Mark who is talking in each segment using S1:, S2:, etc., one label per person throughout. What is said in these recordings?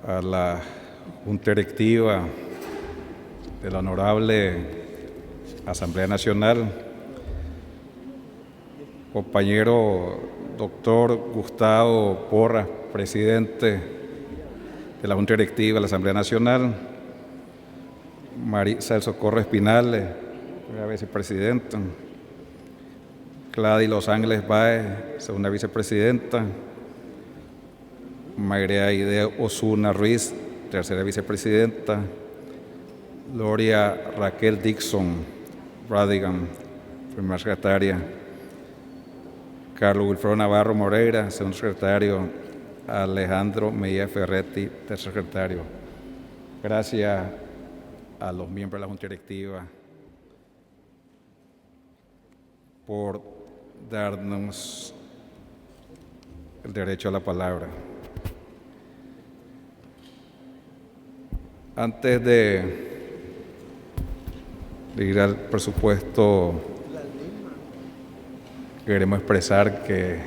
S1: a la Junta Directiva de la Honorable Asamblea Nacional, compañero doctor Gustavo Porras, presidente de la Junta Directiva de la Asamblea Nacional, Marisa del Socorro Espinales, vicepresidenta, Gladys Los Ángeles Báez, segunda vicepresidenta, Mayra Aide Osuna Ruiz, tercera vicepresidenta, Gloria Raquel Dixon Bradigan, primera secretaria, Carlos Wilfredo Navarro Moreira, segundo secretario, Alejandro Mejía Ferretti, tercer secretario. Gracias a los miembros de la Junta Directiva por darnos el derecho a la palabra. Antes de ir al presupuesto, queremos expresar que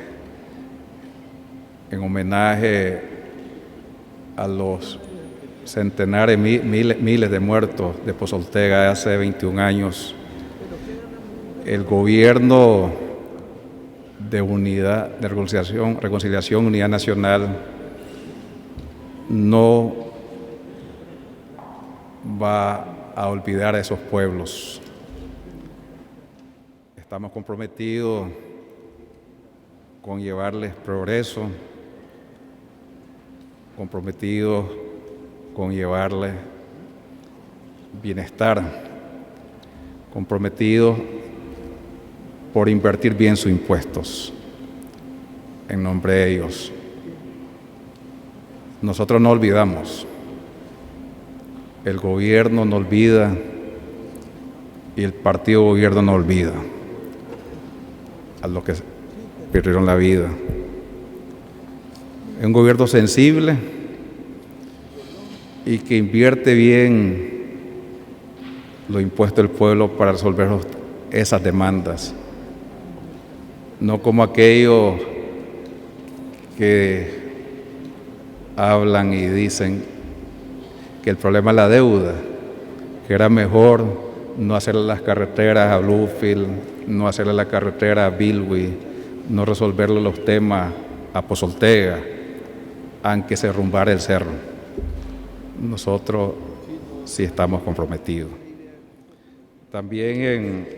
S1: en homenaje a los centenares, miles de muertos de Pozo Ortega hace 21 años, el gobierno de unidad, de reconciliación, unidad nacional, no va a olvidar a esos pueblos. Estamos comprometidos con llevarles progreso, comprometidos con llevarles bienestar, comprometidos por invertir bien sus impuestos en nombre de ellos. Nosotros no olvidamos, el gobierno no olvida y el partido gobierno no olvida a los que perdieron la vida. Es un gobierno sensible y que invierte bien los impuestos del pueblo para resolver esas demandas, no como aquellos que hablan y dicen que el problema es la deuda, que era mejor no hacerle las carreteras a Bluefield, no hacerle la carretera a Bilwi, no resolverle los temas a Pozo Ortega, aunque se derrumbara el cerro. Nosotros sí estamos comprometidos. También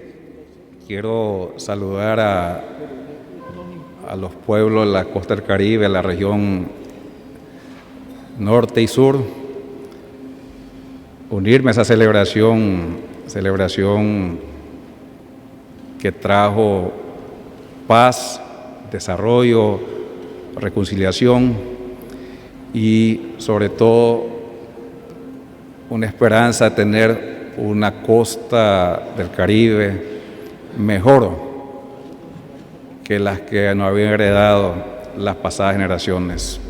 S1: quiero saludar a los pueblos de la costa del Caribe, la región norte y sur, unirme a esa celebración que trajo paz, desarrollo, reconciliación y sobre todo una esperanza de tener una costa del Caribe mejor que las que nos habían heredado las pasadas generaciones.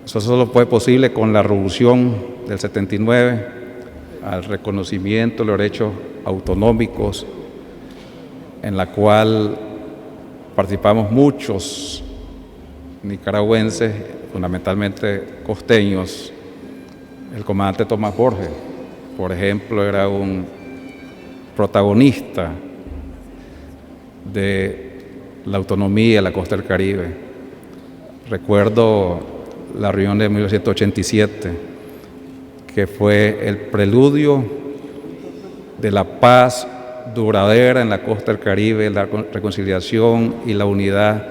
S1: Eso solo fue posible con la revolución del 79, al reconocimiento de los derechos autonómicos, en la cual participamos muchos nicaragüenses, fundamentalmente costeños. El comandante Tomás Borges, por ejemplo, era un protagonista de la autonomía de la costa del Caribe. Recuerdo la reunión de 1987, que fue el preludio de la paz duradera en la costa del Caribe, la reconciliación y la unidad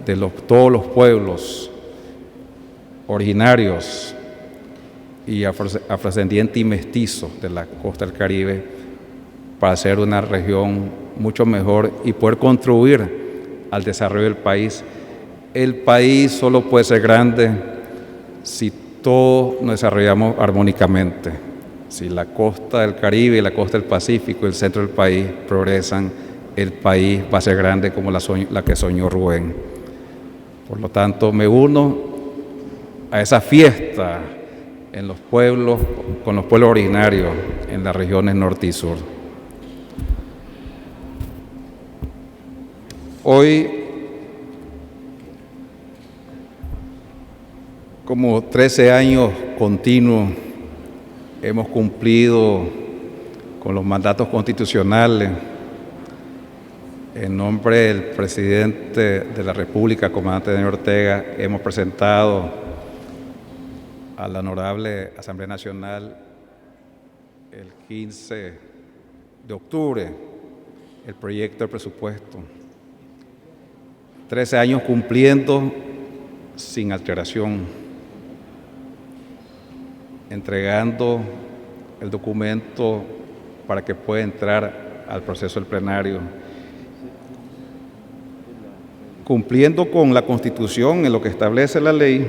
S1: de todos los pueblos originarios y afrodescendientes y mestizos de la costa del Caribe para hacer una región mucho mejor y poder contribuir al desarrollo del país. El país solo puede ser grande si todos nos desarrollamos armónicamente. Si la costa del Caribe, la costa del Pacífico y el centro del país progresan, el país va a ser grande como la que soñó Rubén. Por lo tanto, me uno a esa fiesta en los pueblos, con los pueblos originarios en las regiones norte y sur. Hoy Como 13 años continuos hemos cumplido con los mandatos constitucionales. En nombre del presidente de la República, comandante Daniel Ortega, hemos presentado a la Honorable Asamblea Nacional el 15 de octubre el proyecto de presupuesto. 13 años cumpliendo sin alteración, entregando el documento para que pueda entrar al proceso del plenario, cumpliendo con la Constitución en lo que establece la ley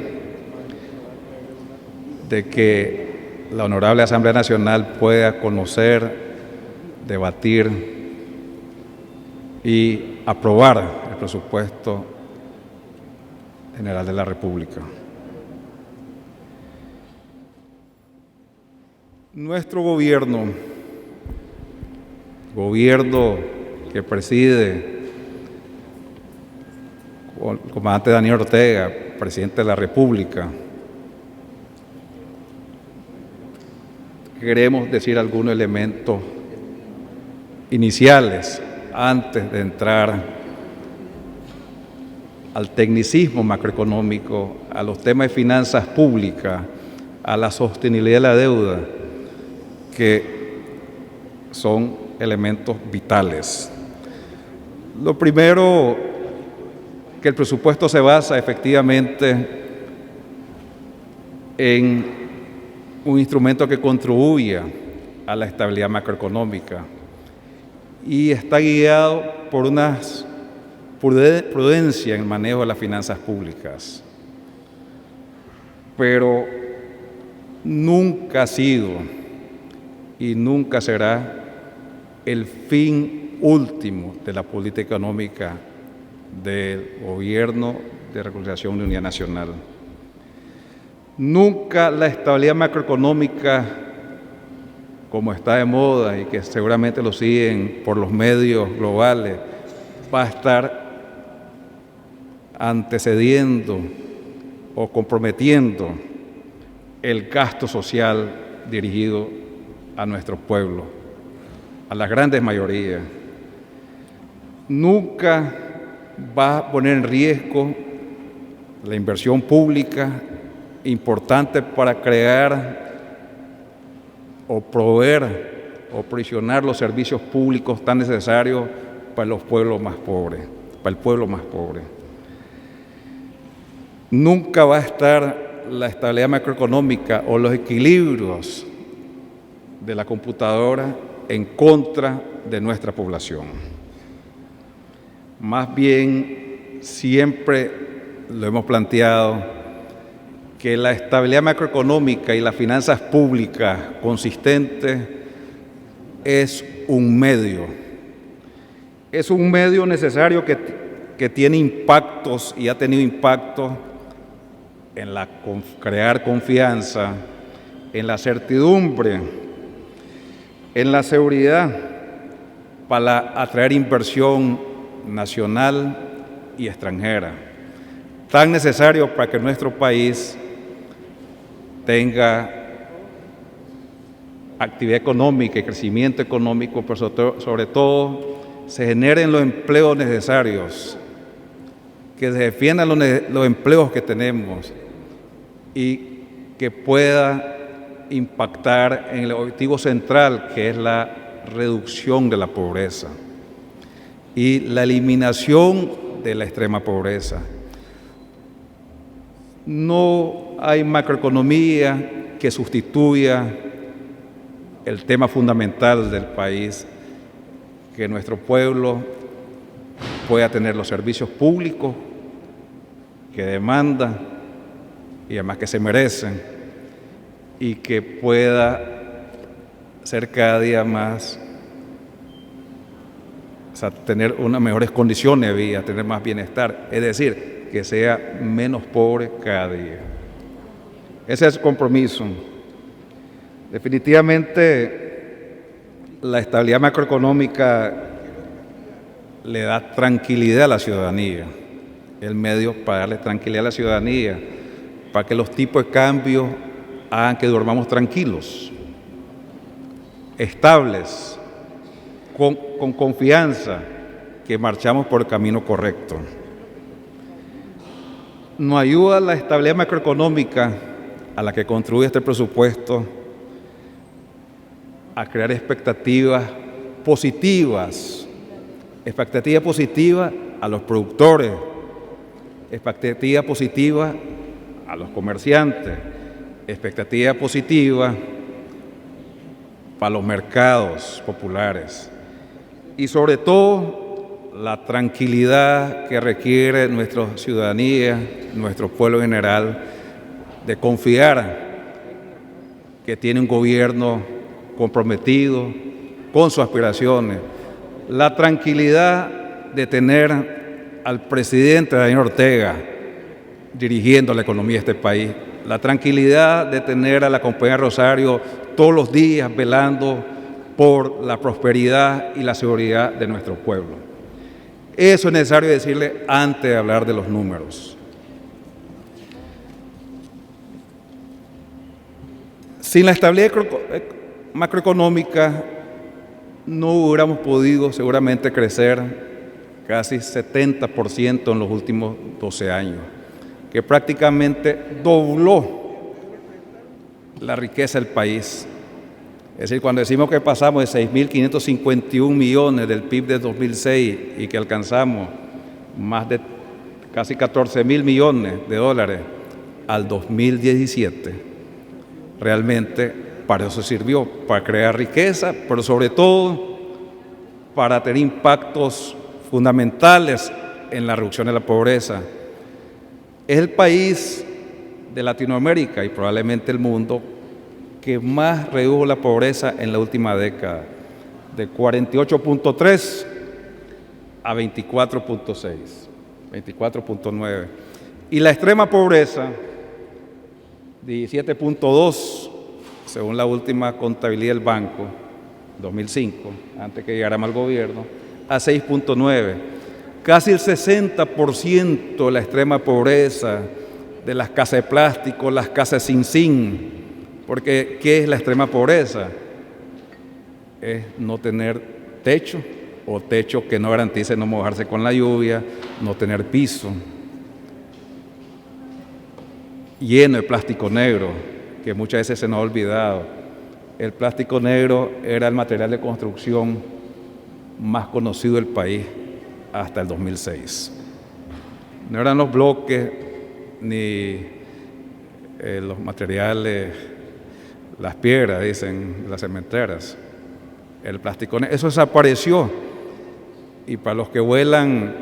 S1: de que la Honorable Asamblea Nacional pueda conocer, debatir y aprobar el presupuesto general de la República. Nuestro gobierno que preside el comandante Daniel Ortega, presidente de la República, queremos decir algunos elementos iniciales antes de entrar al tecnicismo macroeconómico, a los temas de finanzas públicas, a la sostenibilidad de la deuda, que son elementos vitales. Lo primero, que el presupuesto se basa efectivamente en un instrumento que contribuya a la estabilidad macroeconómica y está guiado por una prudencia en el manejo de las finanzas públicas. Pero nunca ha sido y nunca será el fin último de la política económica del Gobierno de Reconciliación y Unidad Nacional. Nunca la estabilidad macroeconómica, como está de moda y que seguramente lo siguen por los medios globales, va a estar antecediendo o comprometiendo el gasto social dirigido a nuestro pueblo, a las grandes mayorías. Nunca va a poner en riesgo la inversión pública importante para crear o proveer o provisionar los servicios públicos tan necesarios para los pueblos más pobres, para el pueblo más pobre. Nunca va a estar la estabilidad macroeconómica o los equilibrios de la computadora en contra de nuestra población. Más bien, siempre lo hemos planteado, que la estabilidad macroeconómica y las finanzas públicas consistentes es un medio. Es un medio necesario que tiene impactos y ha tenido impactos en crear confianza, en la certidumbre, en la seguridad, para atraer inversión nacional y extranjera, tan necesario para que nuestro país tenga actividad económica y crecimiento económico, pero sobre todo se generen los empleos necesarios, que se defiendan los empleos que tenemos y que pueda impactar en el objetivo central, que es la reducción de la pobreza y la eliminación de la extrema pobreza. No hay macroeconomía que sustituya el tema fundamental del país, que nuestro pueblo pueda tener los servicios públicos que demanda y además que se merecen, y que pueda ser cada día más, tener unas mejores condiciones de vida, tener más bienestar, es decir, que sea menos pobre cada día. Ese es el compromiso. Definitivamente, la estabilidad macroeconómica le da tranquilidad a la ciudadanía, el medio para darle tranquilidad a la ciudadanía, para que los tipos de cambio hagan que durmamos tranquilos, estables, con confianza, que marchamos por el camino correcto. Nos ayuda la estabilidad macroeconómica a la que contribuye este presupuesto a crear expectativas positivas a los productores, expectativa positiva a los comerciantes, expectativa positiva para los mercados populares y sobre todo la tranquilidad que requiere nuestra ciudadanía, nuestro pueblo en general, de confiar que tiene un gobierno comprometido con sus aspiraciones, la tranquilidad de tener al presidente Daniel Ortega dirigiendo la economía de este país, la tranquilidad de tener a la compañía Rosario todos los días velando por la prosperidad y la seguridad de nuestro pueblo. Eso es necesario decirle antes de hablar de los números. Sin la estabilidad macroeconómica no hubiéramos podido seguramente crecer casi 70% en los últimos 12 años, que prácticamente dobló la riqueza del país. Es decir, cuando decimos que pasamos de 6.551 millones del PIB de 2006 y que alcanzamos más de casi 14.000 millones de dólares al 2017, realmente para eso sirvió, para crear riqueza, pero sobre todo para tener impactos fundamentales en la reducción de la pobreza. Es el país de Latinoamérica y probablemente el mundo que más redujo la pobreza en la última década, de 48.3 a 24.6, 24.9. Y la extrema pobreza, 17.2, según la última contabilidad del banco, 2005, antes que llegáramos al gobierno, a 6.9. Casi el 60% de la extrema pobreza, de las casas de plástico, las casas sin zinc. Porque, ¿qué es la extrema pobreza? Es no tener techo o techo que no garantice no mojarse con la lluvia, no tener piso, lleno de plástico negro, que muchas veces se nos ha olvidado. El plástico negro era el material de construcción más conocido del país hasta el 2006. No eran los bloques ni los materiales, las piedras, dicen, las cementeras. El plástico negro, eso desapareció. Y para los que vuelan,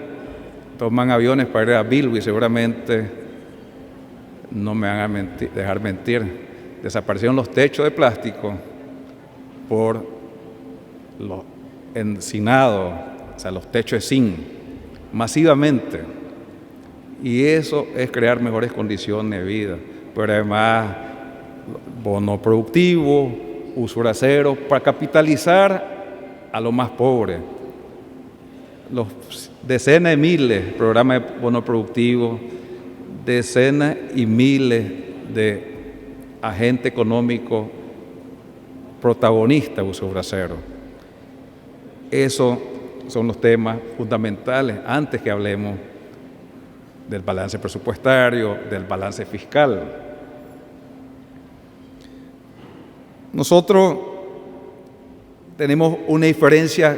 S1: toman aviones para ir a Bilwi, seguramente no me van a dejar mentir. Desaparecieron los techos de plástico por los encinados, o sea, los techos de zinc, masivamente. Y eso es crear mejores condiciones de vida. Pero además, bono productivo, usura cero, para capitalizar a los más pobres. Los decenas de miles de programas de bono productivo, decenas y miles de agentes económicos protagonistas de usura cero. Esos son los temas fundamentales antes que hablemos del balance presupuestario, del balance fiscal. Nosotros tenemos una diferencia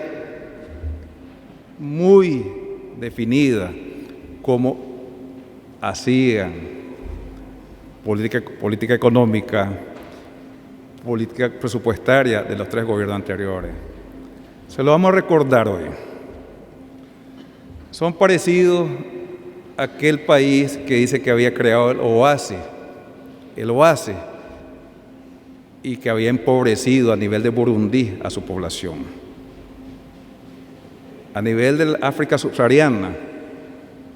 S1: muy definida como hacían política económica, política presupuestaria de los tres gobiernos anteriores. Se lo vamos a recordar hoy. Son parecidos a aquel país que dice que había creado el oasis, y que había empobrecido a nivel de Burundi a su población. A nivel del África subsahariana,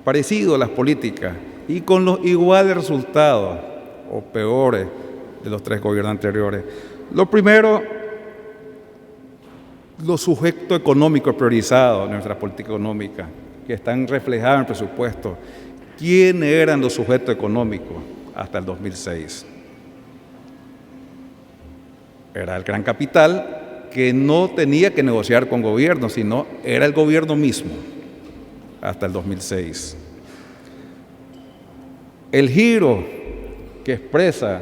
S1: parecido a las políticas y con los iguales resultados o peores de los tres gobiernos anteriores. Lo primero, los sujetos económicos priorizados en nuestra política económica, que están reflejados en el presupuesto. ¿Quiénes eran los sujetos económicos? hasta el 2006. Era el gran capital que no tenía que negociar con gobierno, sino era el gobierno mismo hasta el 2006. El giro que expresa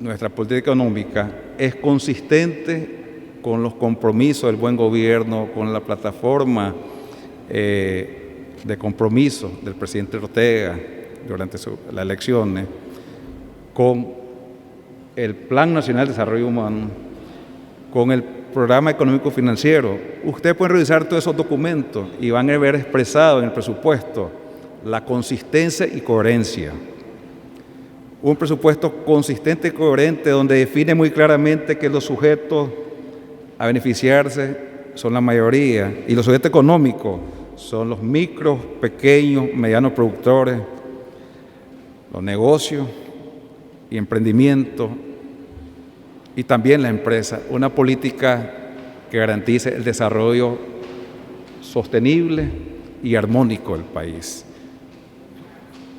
S1: nuestra política económica es consistente con los compromisos del buen gobierno, con la plataforma de compromiso del presidente Ortega durante las elecciones, con el Plan Nacional de Desarrollo Humano, con el Programa Económico Financiero. Ustedes pueden revisar todos esos documentos y van a ver expresado en el presupuesto la consistencia y coherencia. Un presupuesto consistente y coherente donde define muy claramente que los sujetos a beneficiarse son la mayoría y los sujetos económicos son los micros, pequeños, medianos productores, los negocios y emprendimientos y también la empresa. Una política que garantice el desarrollo sostenible y armónico del país.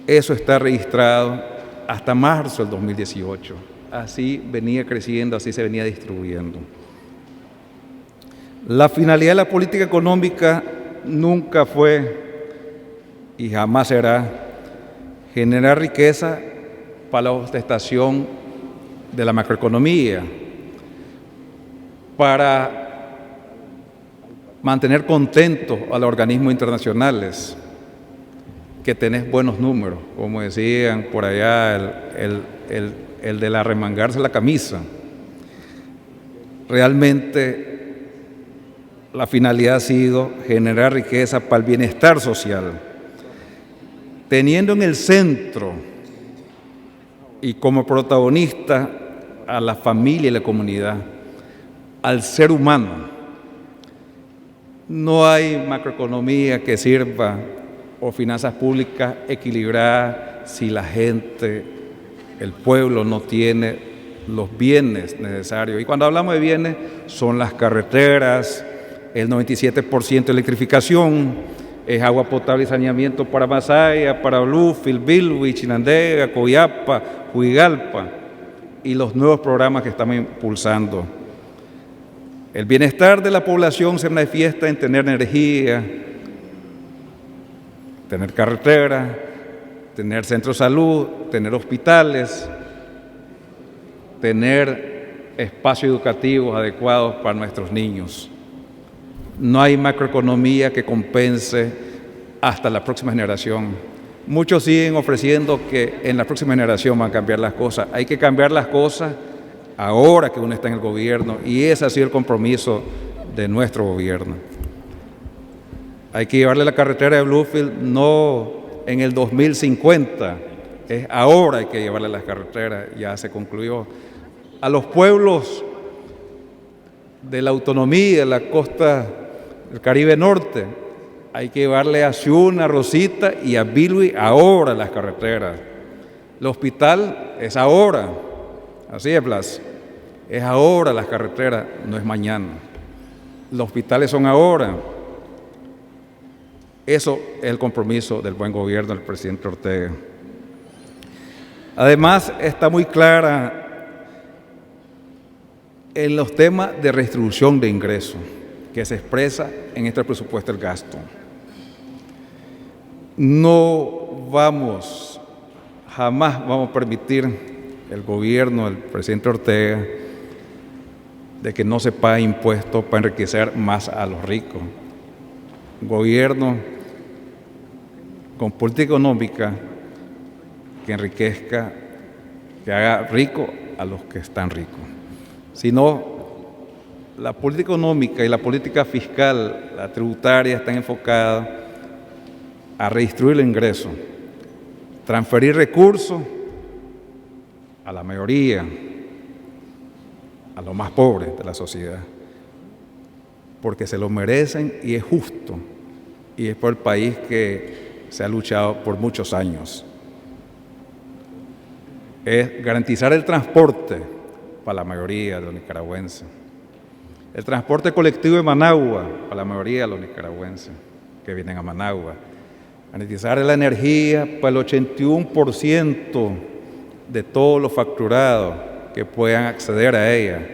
S1: Eso está registrado hasta marzo del 2018. Así venía creciendo, así se venía distribuyendo. La finalidad de la política económica nunca fue y jamás será generar riqueza para la ostentación de la macroeconomía, para mantener contentos a los organismos internacionales, que tenés buenos números, como decían por allá, el de la remangarse la camisa. Realmente la finalidad ha sido generar riqueza para el bienestar social, teniendo en el centro y como protagonista a la familia y la comunidad, al ser humano. No hay macroeconomía que sirva o finanzas públicas equilibradas si la gente, el pueblo no tiene los bienes necesarios. Y cuando hablamos de bienes, son las carreteras, el 97% de electrificación, es agua potable y saneamiento para Masaya, para Bluefield, Bilwi, Chinandega, Coyapa, Huigalpa y los nuevos programas que estamos impulsando. El bienestar de la población se manifiesta en tener energía, tener carretera, tener centros de salud, tener hospitales, tener espacios educativos adecuados para nuestros niños. No hay macroeconomía que compense hasta la próxima generación. Muchos siguen ofreciendo que en la próxima generación van a cambiar las cosas. Hay que cambiar las cosas ahora que uno está en el gobierno, y ese ha sido el compromiso de nuestro gobierno. Hay que llevarle la carretera de Bluefield no en el 2050, es ahora hay que llevarle las carreteras, ya se concluyó. A los pueblos de la autonomía, de la costa del Caribe Norte, hay que llevarle a Ciuna, Rosita y a Bilwi ahora las carreteras. El hospital es ahora, así es, Blas, es ahora las carreteras, no es mañana. Los hospitales son ahora. Eso es el compromiso del buen gobierno del presidente Ortega. Además, está muy clara en los temas de redistribución de ingresos, que se expresa en este presupuesto del gasto. No vamos, jamás vamos a permitir el gobierno del presidente Ortega de que no se pague impuestos para enriquecer más a los ricos. Un gobierno con política económica que enriquezca, que haga rico a los que están ricos. Sino la política económica y la política fiscal, la tributaria, están enfocadas a redistribuir el ingreso, transferir recursos a la mayoría, a los más pobres de la sociedad, porque se lo merecen y es justo, y es por el país que se ha luchado por muchos años. Es garantizar el transporte para la mayoría de los nicaragüenses, el transporte colectivo de Managua para la mayoría de los nicaragüenses que vienen a Managua, Garantizar la energía para el 81% de todos los facturados que puedan acceder a ella.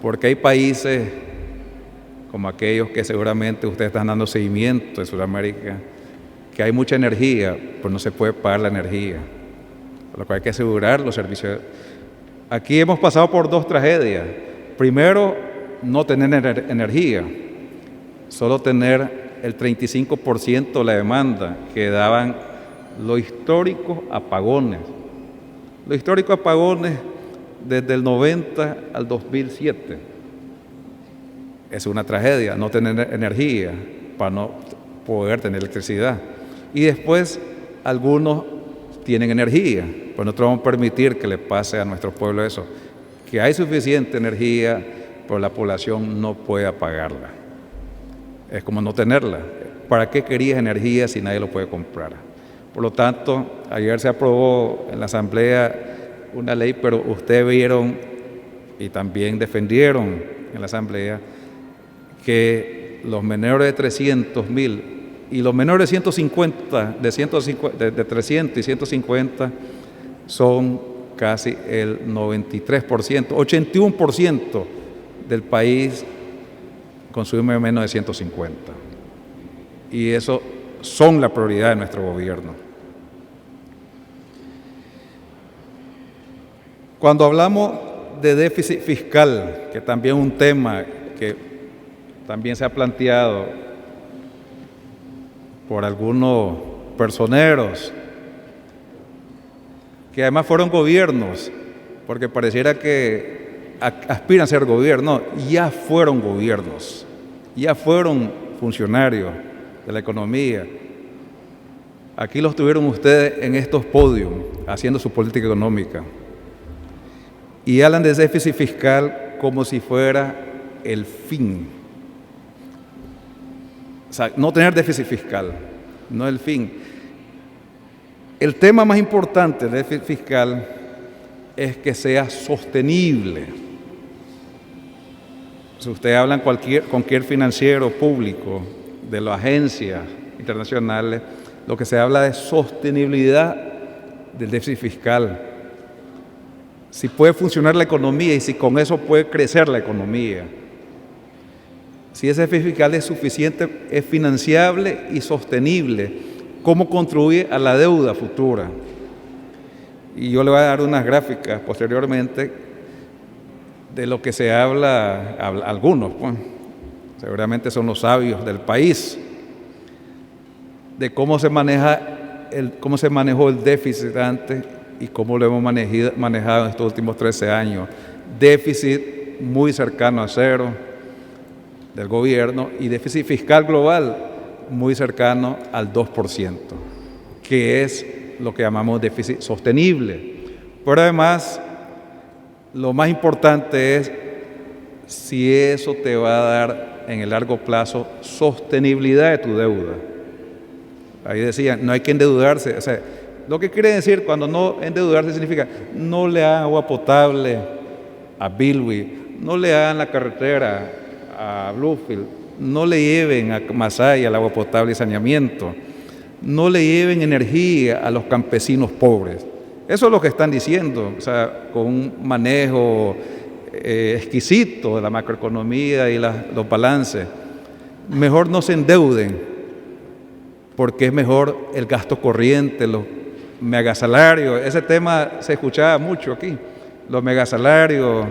S1: Porque hay países como aquellos que seguramente ustedes están dando seguimiento de Sudamérica, que hay mucha energía, pues no se puede pagar la energía. Por lo cual hay que asegurar los servicios. Aquí hemos pasado por dos tragedias. Primero, no tener energía, solo tener el 35% de la demanda que daban los históricos apagones. Los históricos apagones desde el 90 al 2007. Es una tragedia no tener energía para no poder tener electricidad. Y después algunos tienen energía, pues nosotros vamos a permitir que le pase a nuestro pueblo eso, que hay suficiente energía, pero la población no puede apagarla. Es como no tenerla. ¿Para qué querías energía si nadie lo puede comprar? Por lo tanto, ayer se aprobó en la Asamblea una ley, pero ustedes vieron y también defendieron en la Asamblea que los menores de 300,000 y los menores de 150, de 300 y 150 son casi el 93%, 81% del país consume menos de 150. Y eso son la prioridad de nuestro gobierno. Cuando hablamos de déficit fiscal, que también es un tema que también se ha planteado por algunos personeros, que además fueron gobiernos, porque pareciera que aspiran a ser gobierno, ya fueron gobiernos, ya fueron funcionarios de la economía. Aquí los tuvieron ustedes en estos podios haciendo su política económica y hablan de déficit fiscal como si fuera el fin. O sea, no tener déficit fiscal, no el fin. El tema más importante del déficit fiscal es que sea sostenible. Si ustedes hablan con cualquier financiero público de las agencias internacionales, lo que se habla de sostenibilidad del déficit fiscal. Si puede funcionar la economía y si con eso puede crecer la economía. Si ese déficit fiscal es suficiente, es financiable y sostenible, ¿cómo contribuye a la deuda futura? Y yo le voy a dar unas gráficas posteriormente de lo que se habla, algunos, pues, seguramente son los sabios del país, de cómo se manejó el déficit antes y cómo lo hemos manejado en estos últimos 13 años. Déficit muy cercano a cero del gobierno y déficit fiscal global muy cercano al 2%, que es lo que llamamos déficit sostenible. Pero además, lo más importante es si eso te va a dar en el largo plazo sostenibilidad de tu deuda. Ahí decían, no hay que endeudarse. O sea, lo que quiere decir cuando no endeudarse significa no le hagan agua potable a Bilwi, no le hagan la carretera a Bluefield, no le lleven a Masaya el agua potable y saneamiento, no le lleven energía a los campesinos pobres. Eso es lo que están diciendo, o sea, con un manejo exquisito de la macroeconomía y los balances. Mejor no se endeuden, porque es mejor el gasto corriente, los megasalarios. Ese tema se escuchaba mucho aquí, los megasalarios.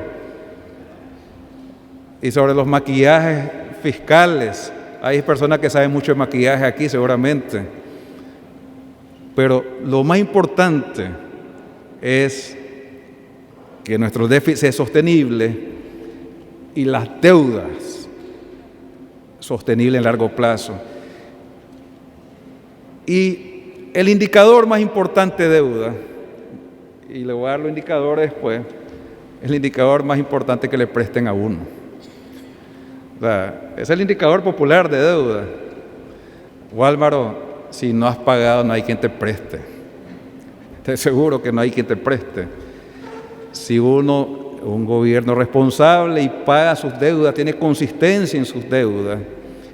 S1: Y sobre los maquillajes fiscales, hay personas que saben mucho de maquillaje aquí seguramente, pero lo más importante es que nuestro déficit sea sostenible y las deudas sostenibles en largo plazo. Y el indicador más importante de deuda, y le voy a dar los indicadores después, es el indicador más importante que le presten a uno. O sea, es el indicador popular de deuda. Wálvaro, si no has pagado no hay quien te preste. Estoy seguro que no hay quien te preste. Si un gobierno responsable y paga sus deudas, tiene consistencia en sus deudas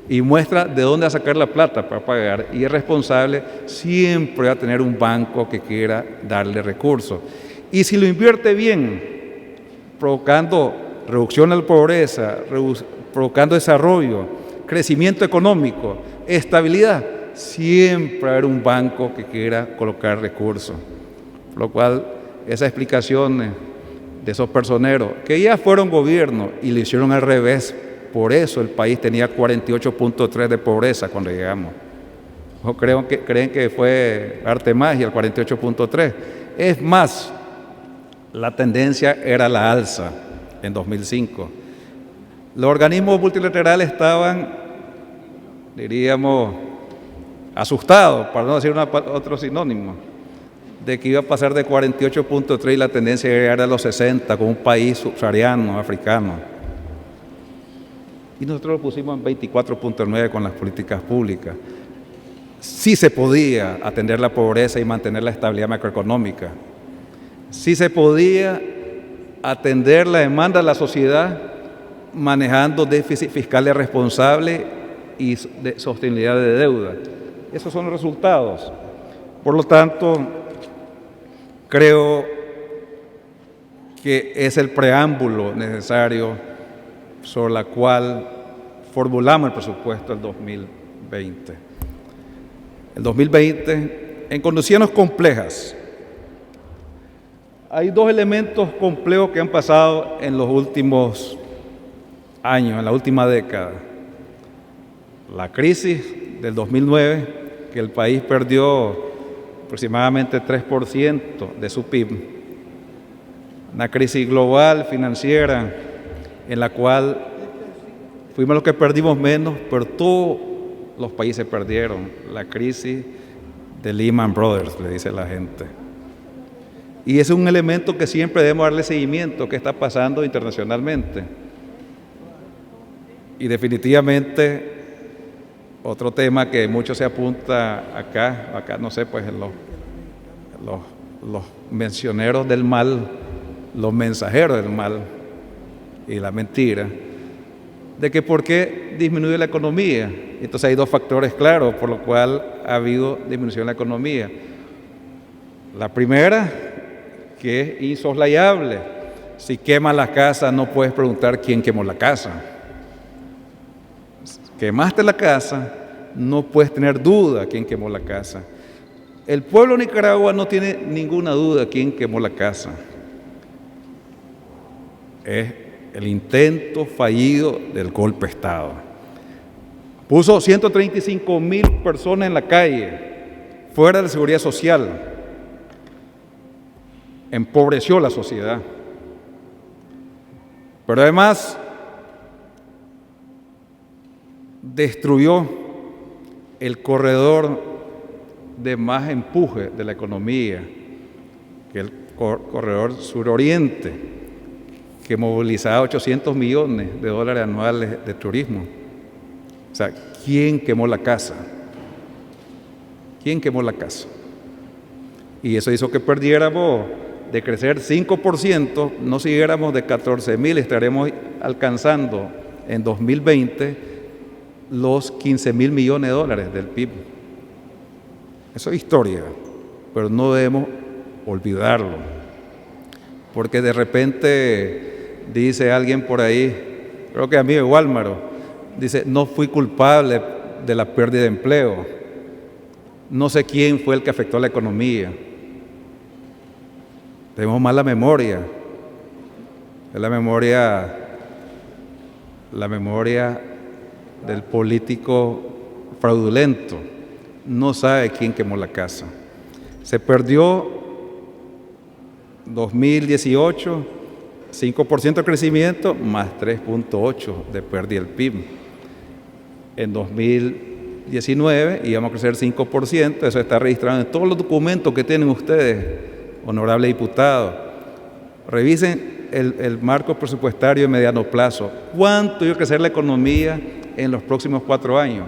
S1: y muestra de dónde va a sacar la plata para pagar, y es responsable, siempre va a tener un banco que quiera darle recursos. Y si lo invierte bien, provocando reducción de la pobreza, provocando desarrollo, crecimiento económico, estabilidad, siempre va a haber un banco que quiera colocar recursos. Por lo cual, esas explicaciones de esos personeros que ya fueron gobierno y lo hicieron al revés, por eso el país tenía 48.3 de pobreza cuando llegamos. ¿O creen que fue arte magia el 48.3? Es más, la tendencia era la alza en 2005. Los organismos multilaterales estaban, diríamos, asustados, para no decir otro sinónimo, de que iba a pasar de 48.3 y la tendencia era a los 60 con un país subsahariano, africano. Y nosotros lo pusimos en 24.9 con las políticas públicas. Sí se podía atender la pobreza y mantener la estabilidad macroeconómica. Sí se podía atender la demanda de la sociedad manejando déficit fiscales responsables y de sostenibilidad de deuda. Esos son los resultados. Por lo tanto, creo que es el preámbulo necesario sobre la cual formulamos el presupuesto del 2020. El 2020, en condiciones complejas, hay dos elementos complejos que han pasado en los últimos años, en la última década. La crisis del 2009, que el país perdió aproximadamente 3% de su PIB. Una crisis global, financiera, en la cual fuimos los que perdimos menos, pero todos los países perdieron. La crisis de Lehman Brothers, le dice la gente. Y ese es un elemento que siempre debemos darle seguimiento, que está pasando internacionalmente. Y definitivamente, otro tema que mucho se apunta acá no sé, pues los mencioneros del mal, los mensajeros del mal y la mentira, de que por qué disminuye la economía. Entonces hay dos factores claros por lo cual ha habido disminución de la economía. La primera, que es insoslayable. Si quemas la casa, no puedes preguntar quién quemó la casa. Quemaste la casa, no puedes tener duda quién quemó la casa. El pueblo de Nicaragua no tiene ninguna duda quién quemó la casa. Es el intento fallido del golpe de Estado. Puso 135,000 personas en la calle, fuera de la seguridad social. Empobreció la sociedad. Pero además destruyó el corredor de más empuje de la economía, que es el corredor suroriente, que movilizaba 800 millones de dólares anuales de turismo. O sea, ¿quién quemó la casa? ¿Quién quemó la casa? Y eso hizo que perdiéramos, de crecer 5%, no siguiéramos de 14,000, estaremos alcanzando en 2020 los 15,000 millones de dólares del PIB. Eso es historia, pero no debemos olvidarlo, porque de repente dice alguien por ahí, creo que amigo Walmaro, dice, no fui culpable de la pérdida de empleo, no sé quién fue el que afectó a la economía. Tenemos mala memoria, es la memoria del político fraudulento, no sabe quién quemó la casa. Se perdió 2018, 5% de crecimiento, más 3.8% de pérdida del PIB. En 2019 íbamos a crecer 5%, eso está registrado en todos los documentos que tienen ustedes, honorable diputado. Revisen el marco presupuestario de mediano plazo. ¿Cuánto iba a crecer la economía en los próximos 4 años?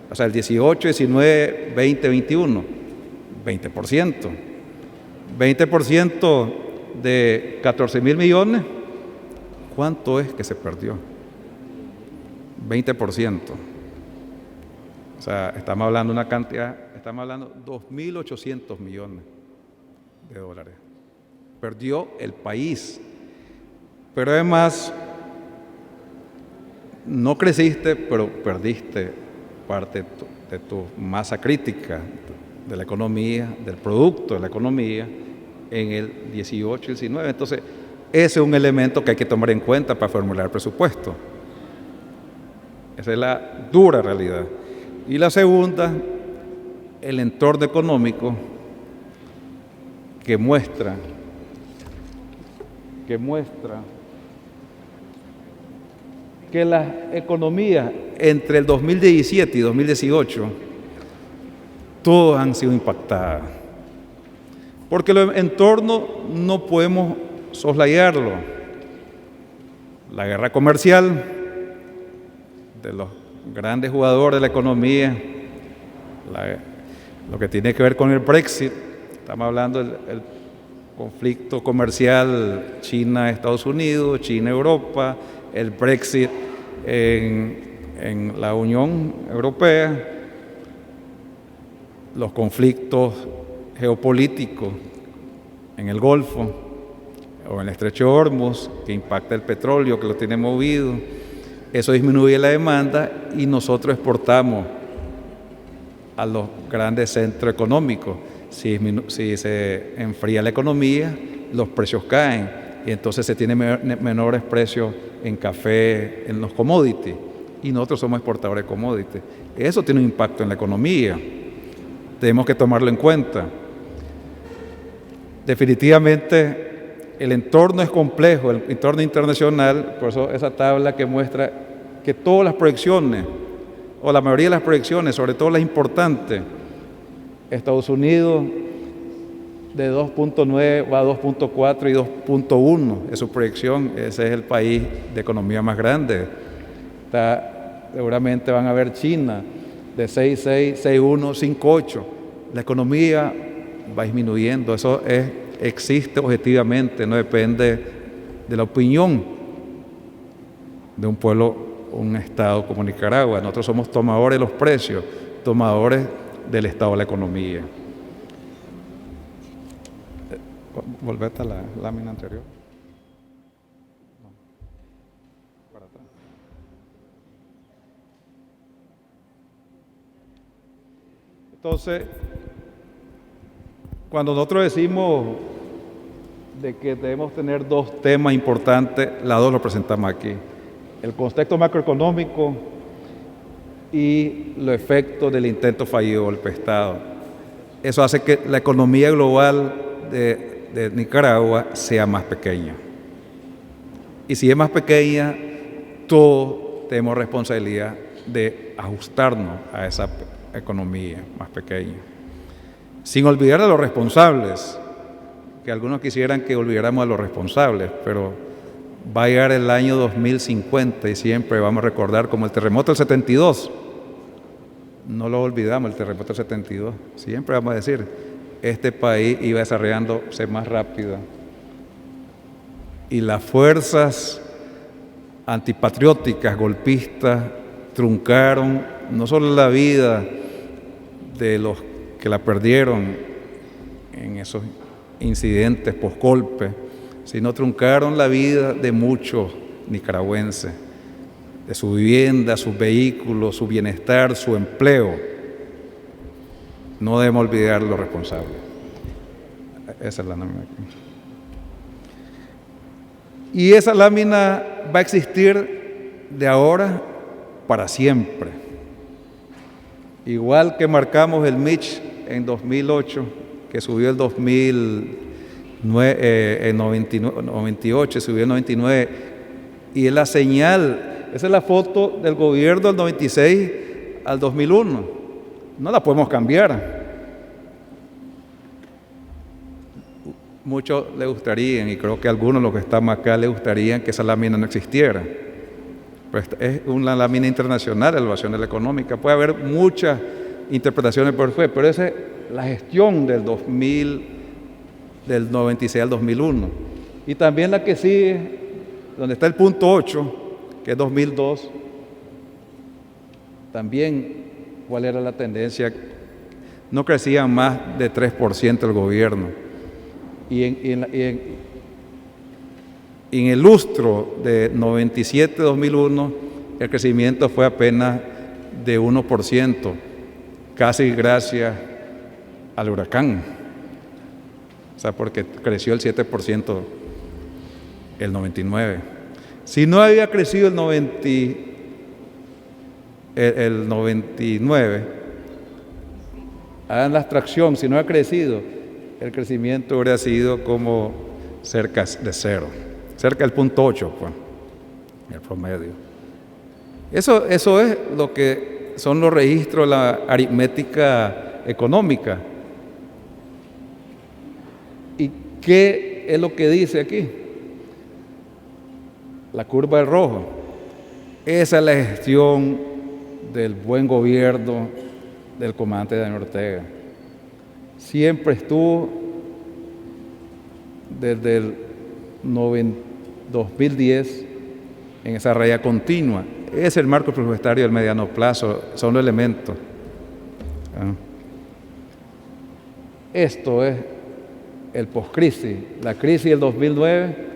S1: O sea, el 18, 19, 20, 21, 20%. 20% de 14,000 millones, ¿cuánto es que se perdió? 20%. O sea, estamos hablando de una cantidad, estamos hablando de 2.800 millones de dólares. Perdió el país. Pero además, no creciste, pero perdiste parte de tu masa crítica de la economía, del producto de la economía en el 18 y el 19. Entonces, ese es un elemento que hay que tomar en cuenta para formular el presupuesto. Esa es la dura realidad. Y la segunda, el entorno económico que muestra que las economías entre el 2017 y 2018 todas han sido impactadas. Porque el entorno no podemos soslayarlo. La guerra comercial de los grandes jugadores de la economía, lo que tiene que ver con el Brexit, estamos hablando del conflicto comercial China-Estados Unidos, China-Europa, el Brexit en la Unión Europea, los conflictos geopolíticos en el Golfo o en el Estrecho de Hormuz, que impacta el petróleo, que lo tiene movido. Eso disminuye la demanda y nosotros exportamos a los grandes centros económicos. Si se enfría la economía, los precios caen y entonces se tienen menores precios en café, en los commodities, y nosotros somos exportadores de commodities. Eso tiene un impacto en la economía. Tenemos que tomarlo en cuenta. Definitivamente el entorno es complejo, el entorno internacional, por eso esa tabla que muestra que todas las proyecciones, o la mayoría de las proyecciones, sobre todo las importantes, Estados Unidos de 2.9 va a 2.4 y 2.1 es su proyección. Ese es el país de economía más grande. Seguramente van a ver China de 6.6, 6.1, 5.8. La economía va disminuyendo. Eso existe objetivamente, no depende de la opinión de un pueblo, un estado como Nicaragua. Nosotros somos tomadores de los precios, tomadores del estado de la economía. Volvete a la lámina anterior. No, para atrás. Entonces, cuando nosotros decimos de que debemos tener dos temas importantes, las dos los presentamos aquí. El contexto macroeconómico y los efectos del intento fallido del golpe de Estado. Eso hace que la economía global de Nicaragua sea más pequeña. Y si es más pequeña, todos tenemos responsabilidad de ajustarnos a esa economía más pequeña. Sin olvidar a los responsables, que algunos quisieran que olvidáramos a los responsables, pero va a llegar el año 2050 y siempre vamos a recordar como el terremoto del 72. No lo olvidamos, el terremoto del 72. Siempre vamos a decir, este país iba desarrollándose más rápido. Y las fuerzas antipatrióticas, golpistas, truncaron no solo la vida de los que la perdieron en esos incidentes post-golpe, sino truncaron la vida de muchos nicaragüenses, de su vivienda, sus vehículos, su bienestar, su empleo. No debemos olvidar los responsables. Esa es la lámina aquí. Y esa lámina va a existir de ahora para siempre. Igual que marcamos el Mitch en 2008, que subió el 2009, en 98, subió en 99, y es la señal, esa es la foto del gobierno del 96 al 2001, no la podemos cambiar. Muchos le gustarían, y creo que a algunos de los que estamos acá les gustaría que esa lámina no existiera. Pues es una lámina internacional de evaluación de la económica. Puede haber muchas interpretaciones por fue, pero esa es la gestión del 96 al 2001. Y también la que sigue, donde está el punto 8, que es 2002, también, ¿cuál era la tendencia? No crecía más de 3% el gobierno. Y en el lustro de 97-2001, el crecimiento fue apenas de 1%, casi gracias al huracán. O sea, porque creció el 7% el 99. Si no había crecido el 99, hagan la abstracción, si no ha crecido, el crecimiento habría sido como cerca de cero, cerca del 0.8, pues, el promedio. Eso es lo que son los registros de la aritmética económica. ¿Y qué es lo que dice aquí? La curva del rojo. Esa es la gestión del buen gobierno del comandante Daniel Ortega. Siempre estuvo desde el 2010 en esa raya continua. Es el marco presupuestario del mediano plazo, son los elementos. Esto es el postcrisis, la crisis del 2009,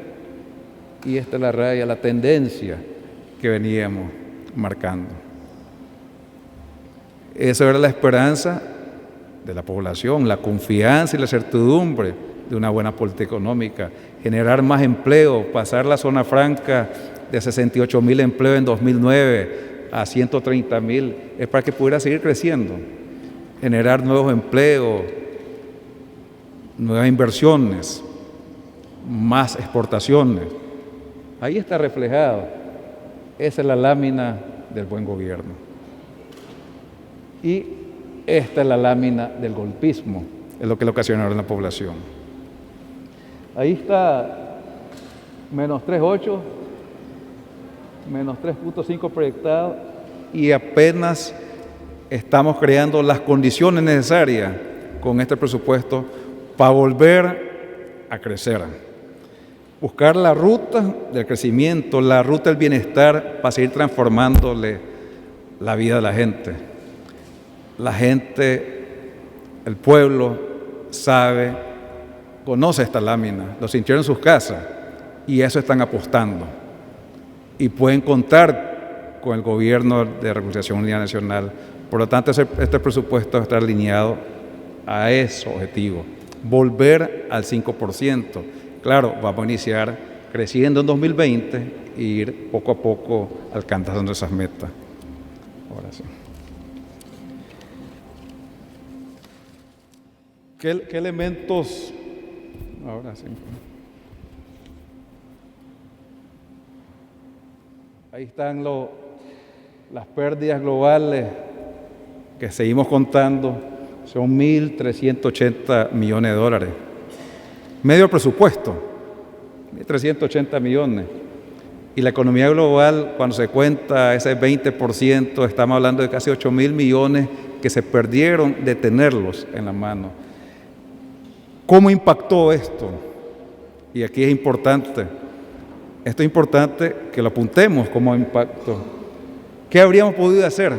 S1: y esta es la raya, la tendencia que veníamos marcando. Esa era la esperanza de la población, la confianza y la certidumbre de una buena política económica, generar más empleo, pasar la zona franca de 68,000 empleos en 2009 a 130,000, es para que pudiera seguir creciendo, generar nuevos empleos, nuevas inversiones, más exportaciones. Ahí está reflejado. Esa es la lámina del buen gobierno. Y esta es la lámina del golpismo, es lo que le ocasionaron en la población. Ahí está menos 3.8, menos 3.5 proyectado, y apenas estamos creando las condiciones necesarias con este presupuesto para volver a crecer. Buscar la ruta del crecimiento, la ruta del bienestar para seguir transformándole la vida de la gente. La gente, el pueblo sabe, conoce esta lámina, lo sintieron en sus casas y eso están apostando. Y pueden contar con el gobierno de Reconciliación Unidad Nacional. Por lo tanto, este presupuesto está alineado a ese objetivo, volver al 5%. Claro, vamos a iniciar creciendo en 2020 e ir poco a poco alcanzando esas metas. Ahora sí. ¿Qué elementos? Ahora sí. Ahí están las pérdidas globales que seguimos contando, son 1.380 millones de dólares. Medio presupuesto, 1.380 millones. Y la economía global, cuando se cuenta ese 20%, estamos hablando de casi 8.000 millones que se perdieron de tenerlos en la mano. ¿Cómo impactó esto? Y aquí es importante, esto es importante que lo apuntemos como impacto. ¿Qué habríamos podido hacer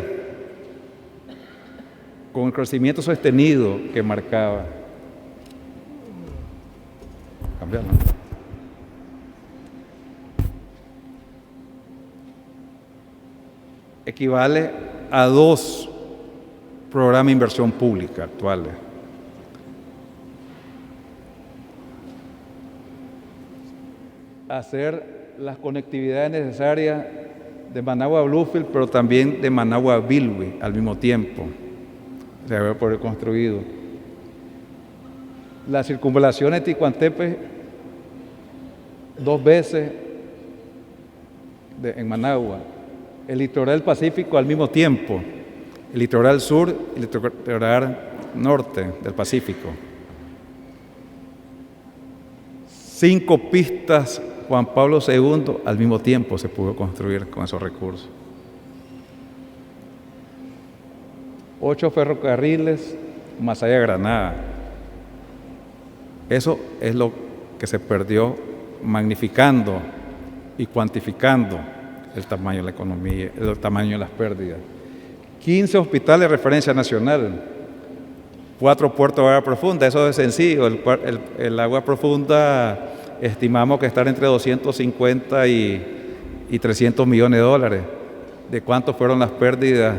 S1: con el crecimiento sostenido que marcaba? Cambiarlo. Equivale a 2 programas de inversión pública actuales. Hacer las conectividades necesarias de Managua a Bluefield, pero también de Managua a Bilwi al mismo tiempo. Se debe poder construido. La circunvalación de Ticuantepe 2 veces en Managua. El litoral Pacífico al mismo tiempo. El litoral sur y el litoral norte del Pacífico. 5 pistas Juan Pablo II al mismo tiempo se pudo construir con esos recursos. 8 ferrocarriles más allá de Granada. Eso es lo que se perdió magnificando y cuantificando el tamaño de la economía, el tamaño de las pérdidas. 15 hospitales de referencia nacional, 4 puertos de agua profunda. Eso es sencillo. El agua profunda estimamos que está entre 250 y 300 millones de dólares. ¿De cuánto fueron las pérdidas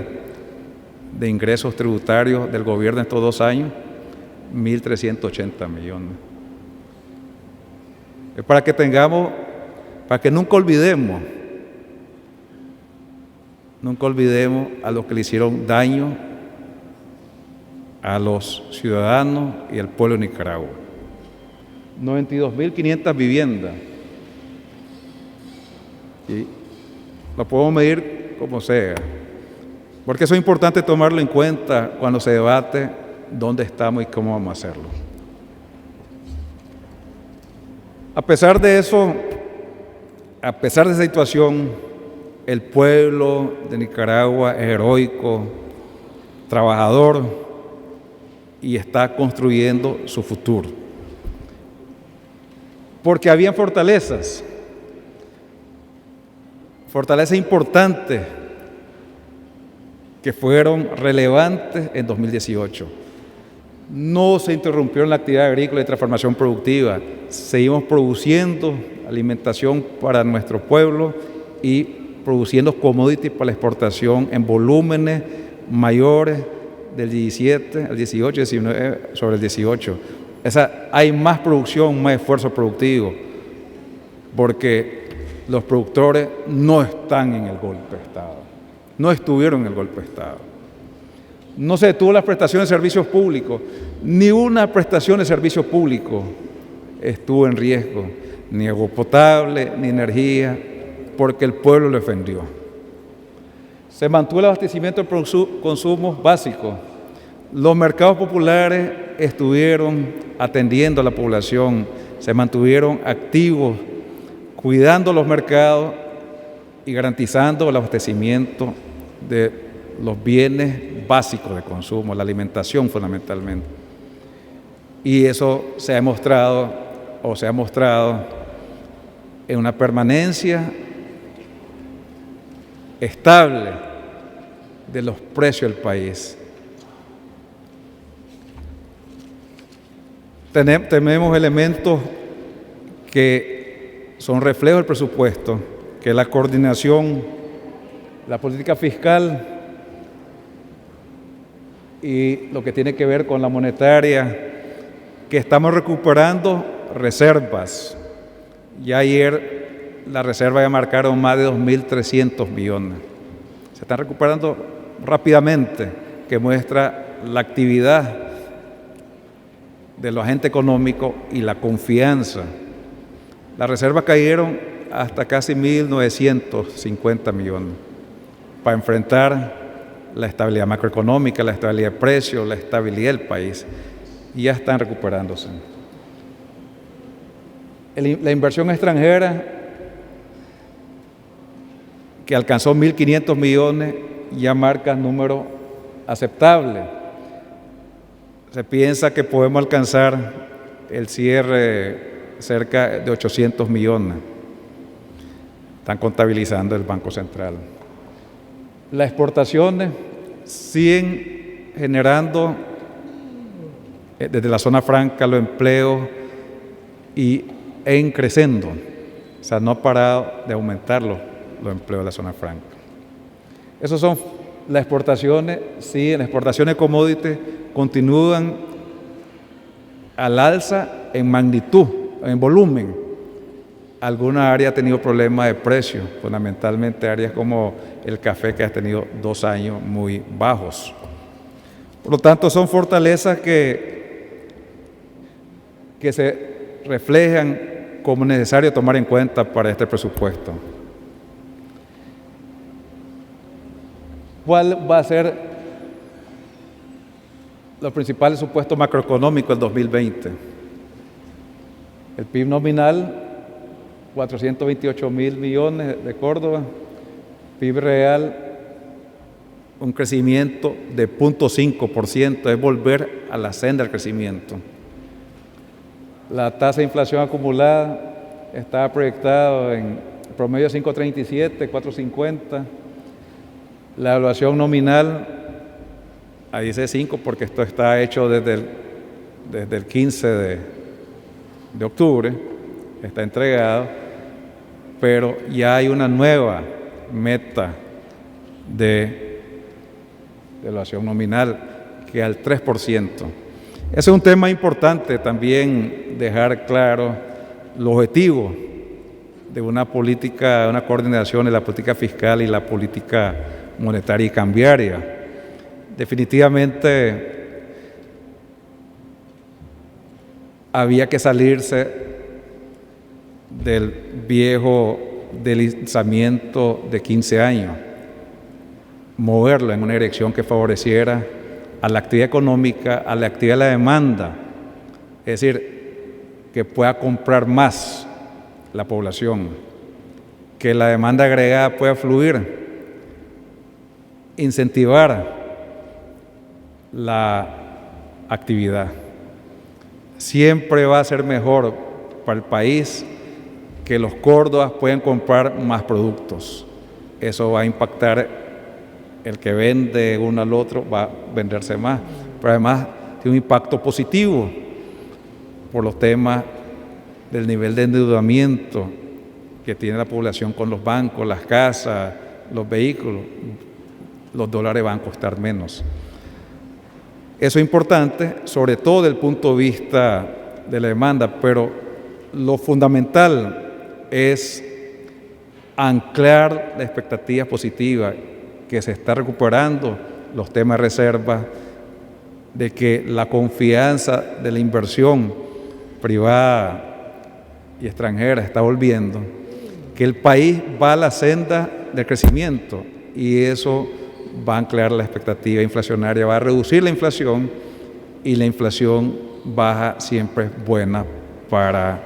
S1: de ingresos tributarios del gobierno estos 2 años? 1.380 millones. Es para que nunca olvidemos a los que le hicieron daño a los ciudadanos y al pueblo de Nicaragua. 92.500 viviendas. Y lo podemos medir como sea, porque eso es importante tomarlo en cuenta cuando se debate dónde estamos y cómo vamos a hacerlo. A pesar de eso, a pesar de esa situación, el pueblo de Nicaragua es heroico, trabajador y está construyendo su futuro. Porque habían fortalezas importantes que fueron relevantes en 2018. No se interrumpió la actividad agrícola y transformación productiva. Seguimos produciendo alimentación para nuestro pueblo y produciendo commodities para la exportación en volúmenes mayores del 17 al 18, 19 sobre el 18. Hay más producción, más esfuerzo productivo, porque los productores no están en el golpe de Estado, no estuvieron en el golpe de Estado. No se detuvo las prestaciones de servicios públicos, ni una prestación de servicio público estuvo en riesgo, ni agua potable, ni energía, porque el pueblo lo defendió. Se mantuvo el abastecimiento de consumos básicos. Los mercados populares estuvieron atendiendo a la población, se mantuvieron activos, cuidando los mercados y garantizando el abastecimiento de los bienes básicos de consumo, la alimentación fundamentalmente. Y eso se ha mostrado en una permanencia estable de los precios del país. Tenemos elementos que son reflejos del presupuesto, que es la coordinación, la política fiscal y lo que tiene que ver con la monetaria, que estamos recuperando reservas. Ya ayer las reservas ya marcaron más de 2.300 millones. Se están recuperando rápidamente, que muestra la actividad de los agentes económicos y la confianza. Las reservas cayeron hasta casi 1.950 millones para enfrentar la estabilidad macroeconómica, la estabilidad de precios, la estabilidad del país. Y ya están recuperándose. La inversión extranjera, que alcanzó 1.500 millones, ya marca número aceptable. Se piensa que podemos alcanzar el cierre cerca de 800 millones. Están contabilizando el Banco Central. Las exportaciones siguen generando desde la zona franca los empleos en creciendo. O sea, no ha parado de aumentar los empleos de la zona franca. Esas son las exportaciones. Sí, las exportaciones de commodities continúan al alza en magnitud, en volumen. Alguna área ha tenido problemas de precio, fundamentalmente áreas como el café, que ha tenido 2 años muy bajos. Por lo tanto, son fortalezas que se reflejan como necesario tomar en cuenta para este presupuesto. ¿Cuál va a ser los principales supuestos macroeconómicos del 2020? El PIB nominal, 428.000 millones de Córdoba. PIB real, un crecimiento de 0.5%, es volver a la senda del crecimiento. La tasa de inflación acumulada está proyectada en promedio 5.37, 4.50. La evaluación nominal, ahí dice 5 porque esto está hecho desde el 15 de octubre, está entregado, pero ya hay una nueva meta de evaluación nominal que al 3%. Ese es un tema importante también, dejar claro los objetivos de una política, una coordinación de la política fiscal y la política monetaria y cambiaria. Definitivamente había que salirse del viejo deslizamiento de 15 años, moverlo en una dirección que favoreciera a la actividad económica, a la actividad de la demanda, es decir, que pueda comprar más la población, que la demanda agregada pueda fluir, incentivar la actividad. Siempre va a ser mejor para el país que los córdobas puedan comprar más productos. Eso va a impactar. El que vende uno al otro va a venderse más, pero además tiene un impacto positivo por los temas del nivel de endeudamiento que tiene la población con los bancos, las casas, los vehículos. Los dólares van a costar menos. Eso es importante, sobre todo desde el punto de vista de la demanda, pero lo fundamental es anclar la expectativa positiva que se está recuperando los temas de reserva, de que la confianza de la inversión privada y extranjera está volviendo, que el país va a la senda del crecimiento y eso va a anclar la expectativa inflacionaria, va a reducir la inflación y la inflación baja siempre es buena para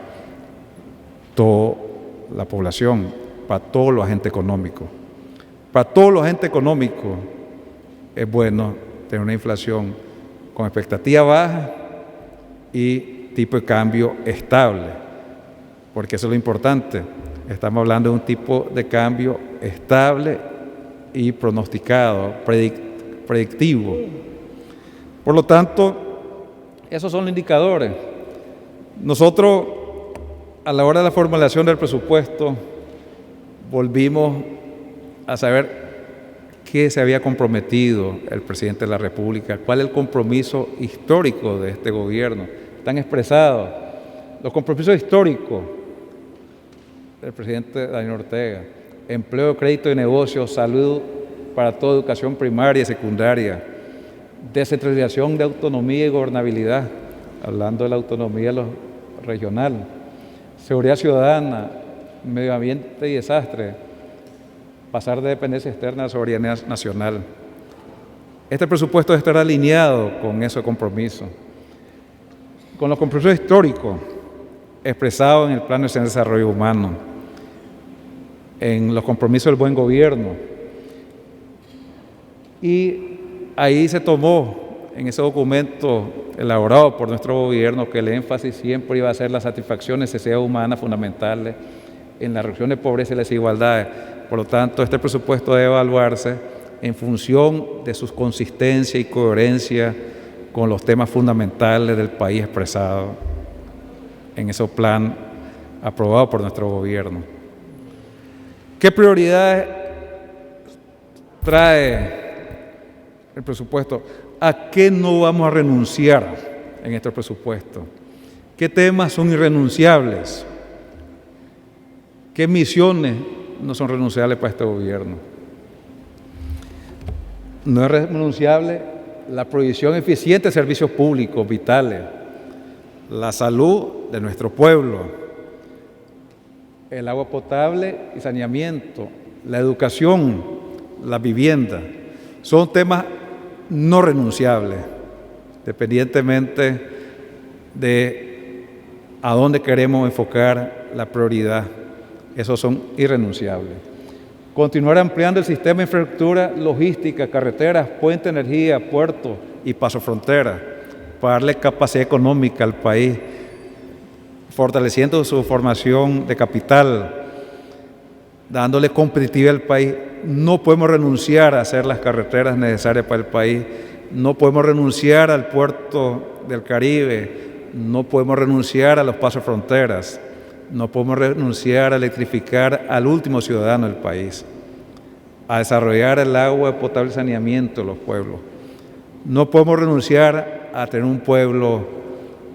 S1: toda la población, para todos los agentes económicos. Para todos los agentes económicos es bueno tener una inflación con expectativa baja y tipo de cambio estable, porque eso es lo importante. Estamos hablando de un tipo de cambio estable y pronosticado, predictivo. Por lo tanto, esos son los indicadores. Nosotros, a la hora de la formulación del presupuesto, volvimos a saber qué se había comprometido el presidente de la República, cuál es el compromiso histórico de este gobierno. Están expresados los compromisos históricos del presidente Daniel Ortega: empleo, crédito y negocios, salud para toda educación primaria y secundaria, descentralización de autonomía y gobernabilidad, hablando de la autonomía regional, seguridad ciudadana, medio ambiente y desastre, pasar de dependencia externa a soberanía nacional. Este presupuesto estará alineado con ese compromiso, con los compromisos históricos expresados en el Plan Nacional de Desarrollo Humano, en los compromisos del buen gobierno. Y ahí se tomó, en ese documento elaborado por nuestro gobierno, que el énfasis siempre iba a ser la satisfacción de necesidades humanas fundamentales en la reducción de pobreza y desigualdades. Por lo tanto, este presupuesto debe evaluarse en función de su consistencia y coherencia con los temas fundamentales del país expresados en ese plan aprobado por nuestro gobierno. ¿Qué prioridades trae el presupuesto? ¿A qué no vamos a renunciar en este presupuesto? ¿Qué temas son irrenunciables? ¿Qué misiones no son renunciables para este gobierno? No es renunciable la provisión eficiente de servicios públicos vitales, la salud de nuestro pueblo, el agua potable y saneamiento, la educación, la vivienda. Son temas no renunciables, dependientemente de a dónde queremos enfocar la prioridad. Esos son irrenunciables. Continuar ampliando el sistema de infraestructura logística, carreteras, puentes de energía, puertos y paso frontera, para darle capacidad económica al país, fortaleciendo su formación de capital, dándole competitividad al país no podemos renunciar a hacer las carreteras necesarias para el país, no podemos renunciar al puerto del Caribe, no podemos renunciar a los pasos fronteras, no podemos renunciar a electrificar al último ciudadano del país, a desarrollar el agua potable y saneamiento de los pueblos. No podemos renunciar a tener un pueblo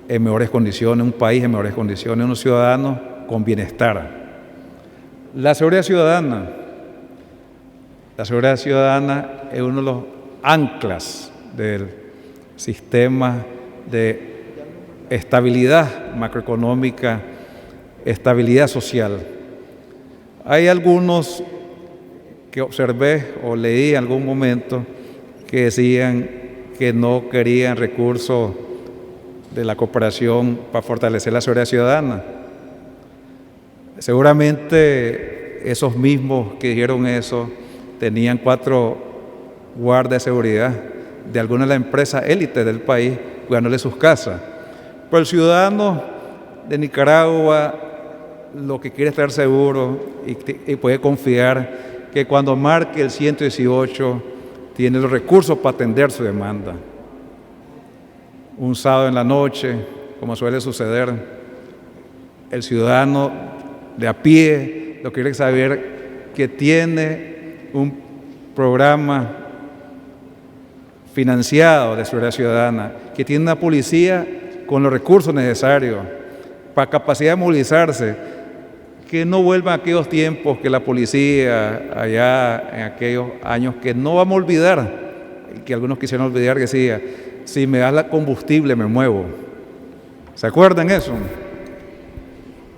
S1: en mejores condiciones, un país en mejores condiciones, unos ciudadanos con bienestar. La seguridad ciudadana es uno de los anclas del sistema de estabilidad macroeconómica, estabilidad social. Hay algunos que observé o leí en algún momento que decían que no querían recursos de la cooperación para fortalecer la seguridad ciudadana. Seguramente esos mismos que dijeron eso tenían 4 guardas de seguridad de alguna de las empresas élites del país cuidándole sus casas. Pero el ciudadano de Nicaragua lo que quiere es estar seguro y puede confiar que cuando marque el 118 tiene los recursos para atender su demanda. Un sábado en la noche, como suele suceder, el ciudadano de a pie lo que quiere saber que tiene un programa financiado de seguridad ciudadana, que tiene una policía con los recursos necesarios para capacidad de movilizarse, que no vuelvan a aquellos tiempos que la policía allá en aquellos años, que no vamos a olvidar, que algunos quisieron olvidar, que decía, si me das la combustible me muevo. ¿Se acuerdan eso?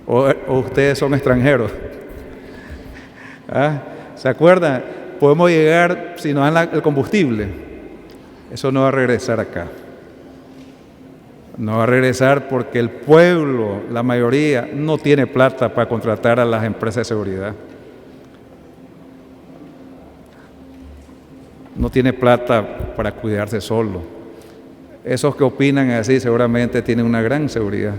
S1: ¿O ustedes son extranjeros? ¿Ah? ¿Se acuerdan? Podemos llegar si nos dan el combustible. Eso no va a regresar acá. No va a regresar porque el pueblo, la mayoría, no tiene plata para contratar a las empresas de seguridad. No tiene plata para cuidarse solo. Esos que opinan así seguramente tienen una gran seguridad,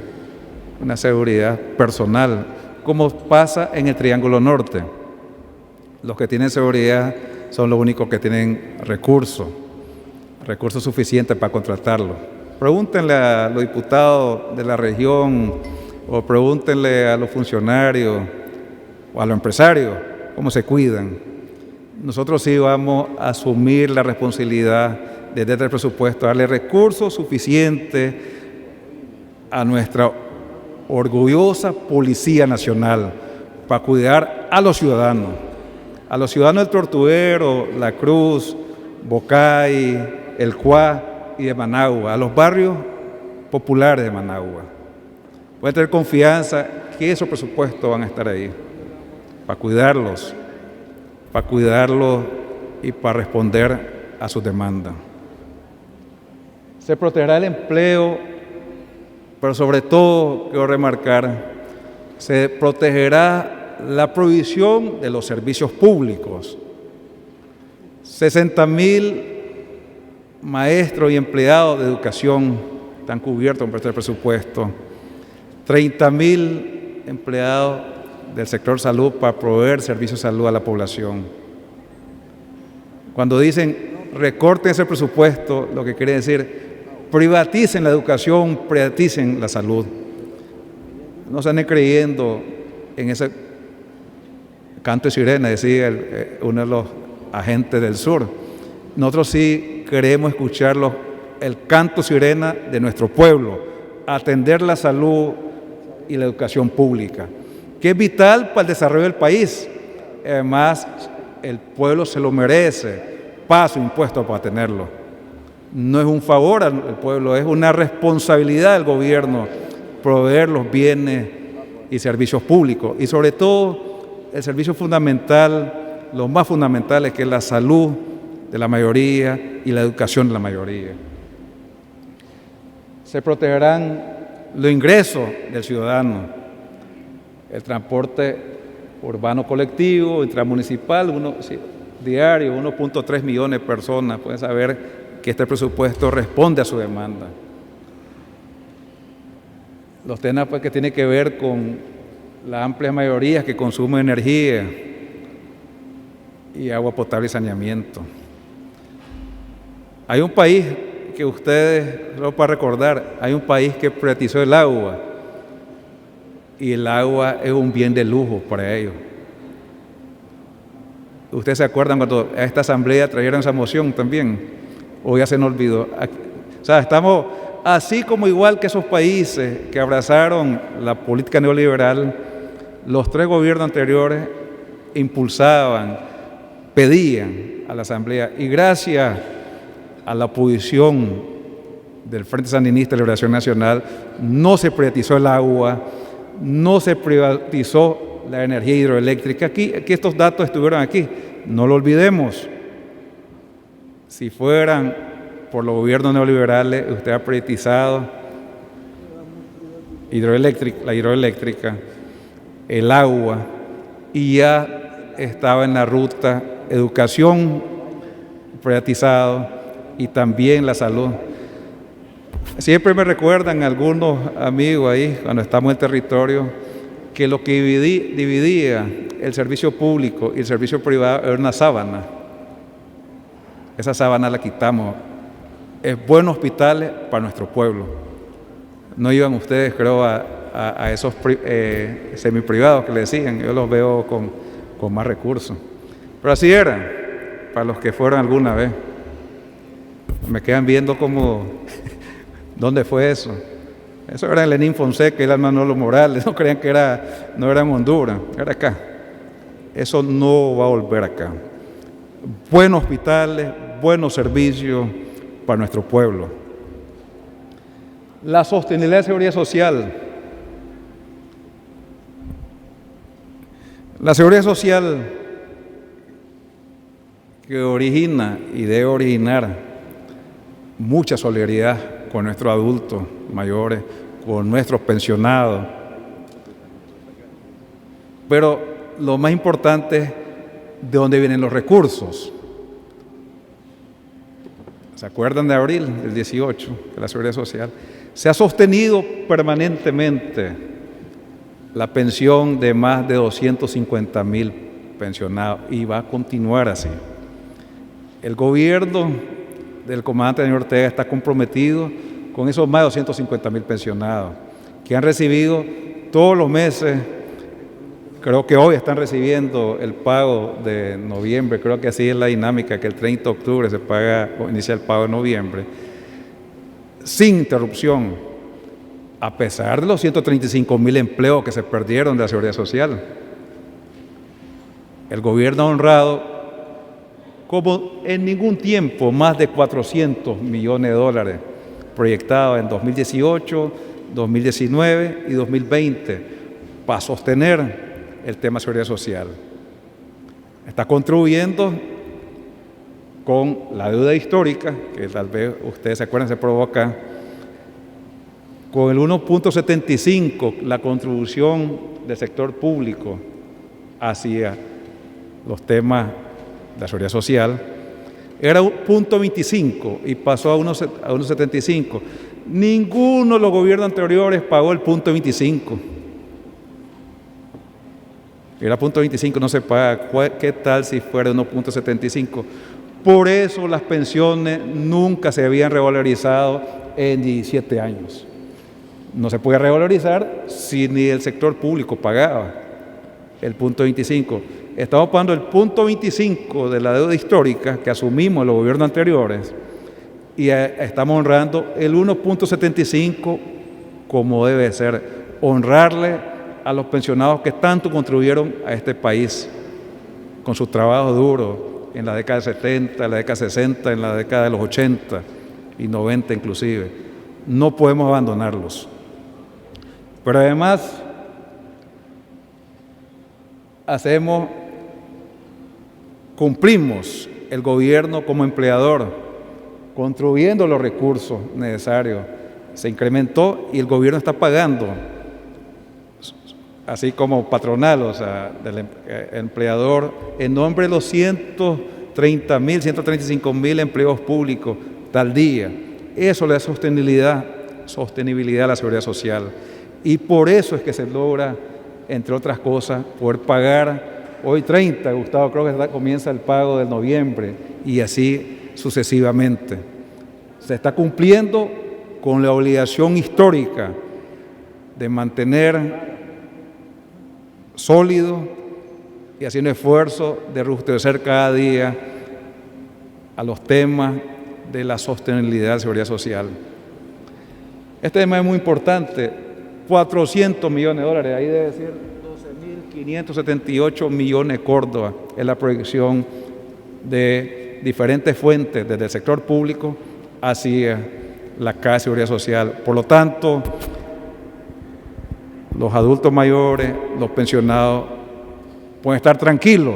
S1: una seguridad personal, como pasa en el Triángulo Norte. Los que tienen seguridad son los únicos que tienen recursos suficientes para contratarlo. Pregúntenle a los diputados de la región o pregúntenle a los funcionarios o a los empresarios cómo se cuidan. Nosotros sí vamos a asumir la responsabilidad desde el presupuesto, darle recursos suficientes a nuestra orgullosa Policía Nacional para cuidar a los ciudadanos del Tortuguero, La Cruz, Bocay, El Cuá y de Managua, a los barrios populares de Managua. Pueden tener confianza que esos presupuestos van a estar ahí para cuidarlos y para responder a sus demandas. Se protegerá el empleo, pero sobre todo, quiero remarcar, se protegerá la provisión de los servicios públicos. 60,000 maestros y empleados de educación están cubiertos por este presupuesto. 30,000 empleados del sector salud para proveer servicios de salud a la población. Cuando dicen recorten ese presupuesto, lo que quiere decir privaticen la educación, privaticen la salud. No se anden creyendo en ese canto de sirena, decía uno de los agentes del sur. Nosotros sí queremos escuchar el canto sirena de nuestro pueblo, atender la salud y la educación pública, que es vital para el desarrollo del país. Además, el pueblo se lo merece, paga su impuesto para tenerlo. No es un favor al pueblo, es una responsabilidad del gobierno proveer los bienes y servicios públicos, y sobre todo el servicio fundamental, lo más fundamental es que es la salud de la mayoría y la educación de la mayoría. Se protegerán los ingresos del ciudadano, el transporte urbano colectivo, intramunicipal, diario, 1.3 millones de personas. Pueden saber que este presupuesto responde a su demanda. Los temas que tienen que ver con la amplia mayoría que consume energía y agua potable y saneamiento. Hay un país que ustedes, solo para recordar, hay un país que privatizó el agua y el agua es un bien de lujo para ellos. ¿Ustedes se acuerdan cuando a esta asamblea trajeron esa moción también? ¿O ya se nos olvidó? O sea, estamos así como igual que esos países que abrazaron la política neoliberal, los 3 gobiernos anteriores impulsaban, pedían a la asamblea, y gracias a la oposición del Frente Sandinista de Liberación Nacional, no se privatizó el agua, no se privatizó la energía hidroeléctrica. Aquí estos datos estuvieron aquí, no lo olvidemos. Si fueran por los gobiernos neoliberales, usted ha privatizado la hidroeléctrica, el agua, y ya estaba en la ruta educación privatizado y también la salud. Siempre me recuerdan algunos amigos ahí, cuando estamos en el territorio, que lo que dividía el servicio público y el servicio privado era una sábana. Esa sábana la quitamos. Es buenos hospitales para nuestro pueblo. No iban ustedes, creo, a esos semiprivados que le decían. Yo los veo con más recursos. Pero así era, para los que fueron alguna vez. Me quedan viendo como, ¿dónde fue eso? Eso era en Lenín Fonseca y el Manolo Morales. No crean que no era en Honduras, era acá. Eso no va a volver acá. Buenos hospitales, buenos servicios para nuestro pueblo. La sostenibilidad de seguridad social. La seguridad social que origina y debe originar mucha solidaridad con nuestros adultos mayores, con nuestros pensionados. Pero lo más importante es de dónde vienen los recursos. ¿Se acuerdan de abril del 18, de la Seguridad Social? Se ha sostenido permanentemente la pensión de más de 250,000 pensionados y va a continuar así. El gobierno del comandante Daniel Ortega está comprometido con esos más de 250,000 pensionados que han recibido todos los meses. Creo que hoy están recibiendo el pago de noviembre, creo que así es la dinámica, que el 30 de octubre se paga o inicia el pago de noviembre, sin interrupción, a pesar de los 135,000 empleos que se perdieron de la Seguridad Social. El gobierno ha honrado, como en ningún tiempo, más de 400 millones de dólares proyectados en 2018, 2019 y 2020 para sostener el tema de seguridad social. Está contribuyendo con la deuda histórica, que tal vez ustedes se acuerdan, se provoca con el 1.75, la contribución del sector público hacia los temas de la seguridad social, era 1.25 y pasó a 1.75. Ninguno de los gobiernos anteriores pagó el 0.25. Era 0.25, no se paga. ¿Qué tal si fuera 1.75? Por eso las pensiones nunca se habían revalorizado en 17 años. No se puede revalorizar si ni el sector público pagaba el 0.25. Estamos pagando el 0.25 de la deuda histórica que asumimos en los gobiernos anteriores y estamos honrando el 1.75 como debe ser, honrarle a los pensionados que tanto contribuyeron a este país con su trabajo duro en la década de 70, en la década de 60, en la década de los 80 y 90 inclusive. No podemos abandonarlos. Pero además cumplimos el gobierno como empleador, contribuyendo los recursos necesarios. Se incrementó y el gobierno está pagando, así como patronal, o sea, del empleador, en nombre de los 130,000, 135,000 empleos públicos tal día. Eso le da sostenibilidad a la seguridad social. Y por eso es que se logra, entre otras cosas, poder pagar hoy 30, Gustavo, creo que comienza el pago del noviembre, y así sucesivamente. Se está cumpliendo con la obligación histórica de mantener sólido y haciendo esfuerzo de robustecer cada día a los temas de la sostenibilidad de la seguridad social. Este tema es muy importante, 400 millones de dólares, ahí debe ser 12.578 millones de Córdoba, es la proyección de diferentes fuentes, desde el sector público hacia la Caja de Seguridad Social. Por lo tanto, los adultos mayores, los pensionados, pueden estar tranquilos,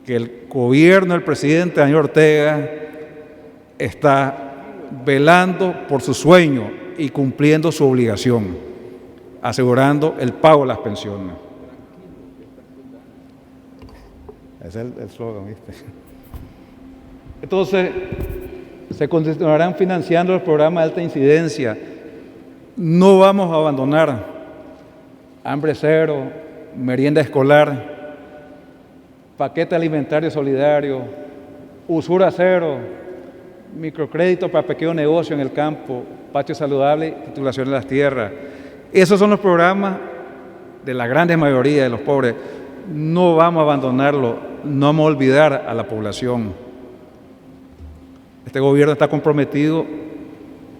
S1: que el gobierno del presidente Daniel Ortega está velando por su sueño y cumpliendo su obligación, asegurando el pago de las pensiones. Ese es el eslogan, ¿viste? Entonces, se continuarán financiando los programas de alta incidencia. No vamos a abandonar hambre cero, merienda escolar, paquete alimentario solidario, usura cero, microcrédito para pequeño negocio en el campo, patio saludable, titulación de las tierras. Esos son los programas de la gran mayoría de los pobres. No vamos a abandonarlo, no vamos a olvidar a la población. Este gobierno está comprometido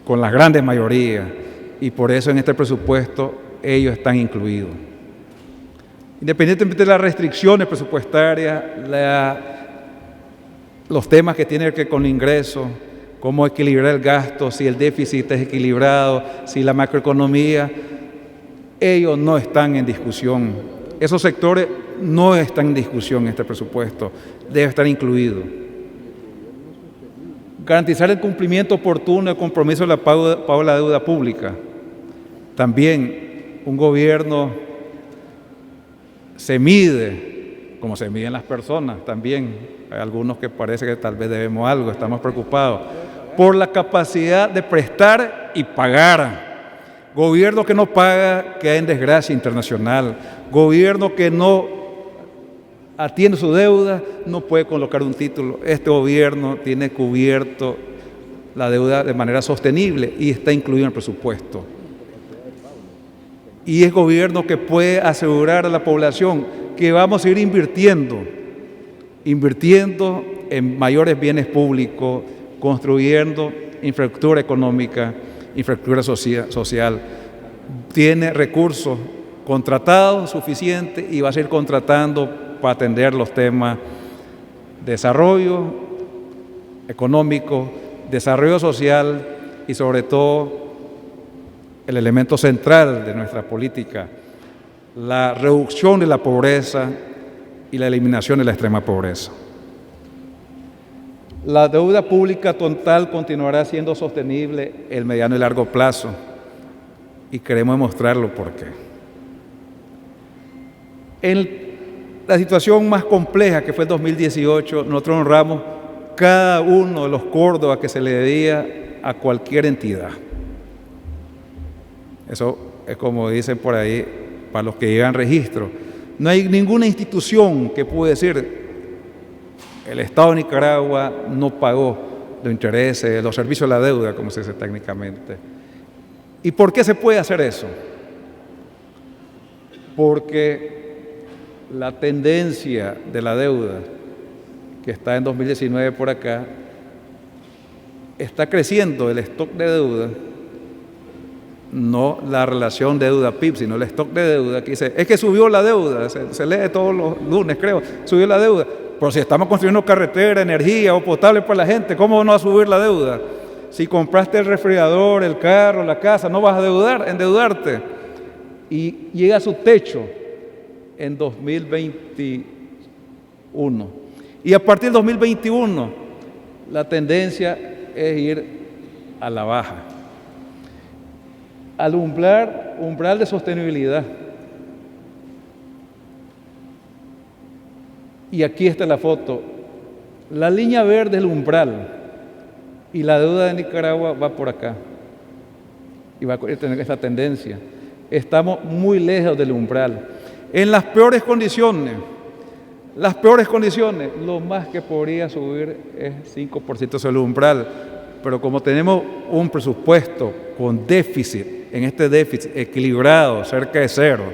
S1: con las grandes mayorías y por eso en este presupuesto ellos están incluidos. Independientemente de las restricciones presupuestarias, los temas que tienen que ver con ingresos, cómo equilibrar el gasto, si el déficit es equilibrado, si la macroeconomía, ellos no están en discusión. Esos sectores no están en discusión en este presupuesto, debe estar incluido. Garantizar el cumplimiento oportuno del compromiso del pago de la deuda pública. También un gobierno se mide, como se miden las personas también. Hay algunos que parece que tal vez debemos algo, estamos preocupados, por la capacidad de prestar y pagar. Gobierno que no paga queda en desgracia internacional. Gobierno que no atiende su deuda no puede colocar un título. Este gobierno tiene cubierto la deuda de manera sostenible y está incluido en el presupuesto. Y es gobierno que puede asegurar a la población que vamos a ir invirtiendo en mayores bienes públicos, construyendo infraestructura económica, infraestructura social. Tiene recursos contratados suficientes y va a seguir contratando para atender los temas de desarrollo económico, desarrollo social y sobre todo el elemento central de nuestra política, la reducción de la pobreza y la eliminación de la extrema pobreza. La deuda pública total continuará siendo sostenible en mediano y largo plazo y queremos demostrarlo por qué. En la situación más compleja que fue el 2018, nosotros honramos cada uno de los córdobas que se le debía a cualquier entidad. Eso es como dicen por ahí, para los que llevan registro. No hay ninguna institución que pueda decir el Estado de Nicaragua no pagó los intereses, los servicios de la deuda, como se dice técnicamente. ¿Y por qué se puede hacer eso? Porque la tendencia de la deuda, que está en 2019 por acá, está creciendo el stock de deuda, no la relación deuda-PIB, sino el stock de deuda, que dice, es que subió la deuda, se lee todos los lunes, creo, subió la deuda. Pero si estamos construyendo carretera, energía o potable para la gente, ¿cómo no va a subir la deuda? Si compraste el refrigerador, el carro, la casa, no vas a endeudarte. Y llega a su techo en 2021. Y a partir del 2021, la tendencia es ir a la baja. Al umbral de sostenibilidad. Y aquí está la foto. La línea verde es el umbral y la deuda de Nicaragua va por acá. Y va a tener esta tendencia. Estamos muy lejos del umbral. en las peores condiciones, lo más que podría subir es 5% sobre el umbral, pero como tenemos un presupuesto con déficit, en este déficit equilibrado, cerca de cero,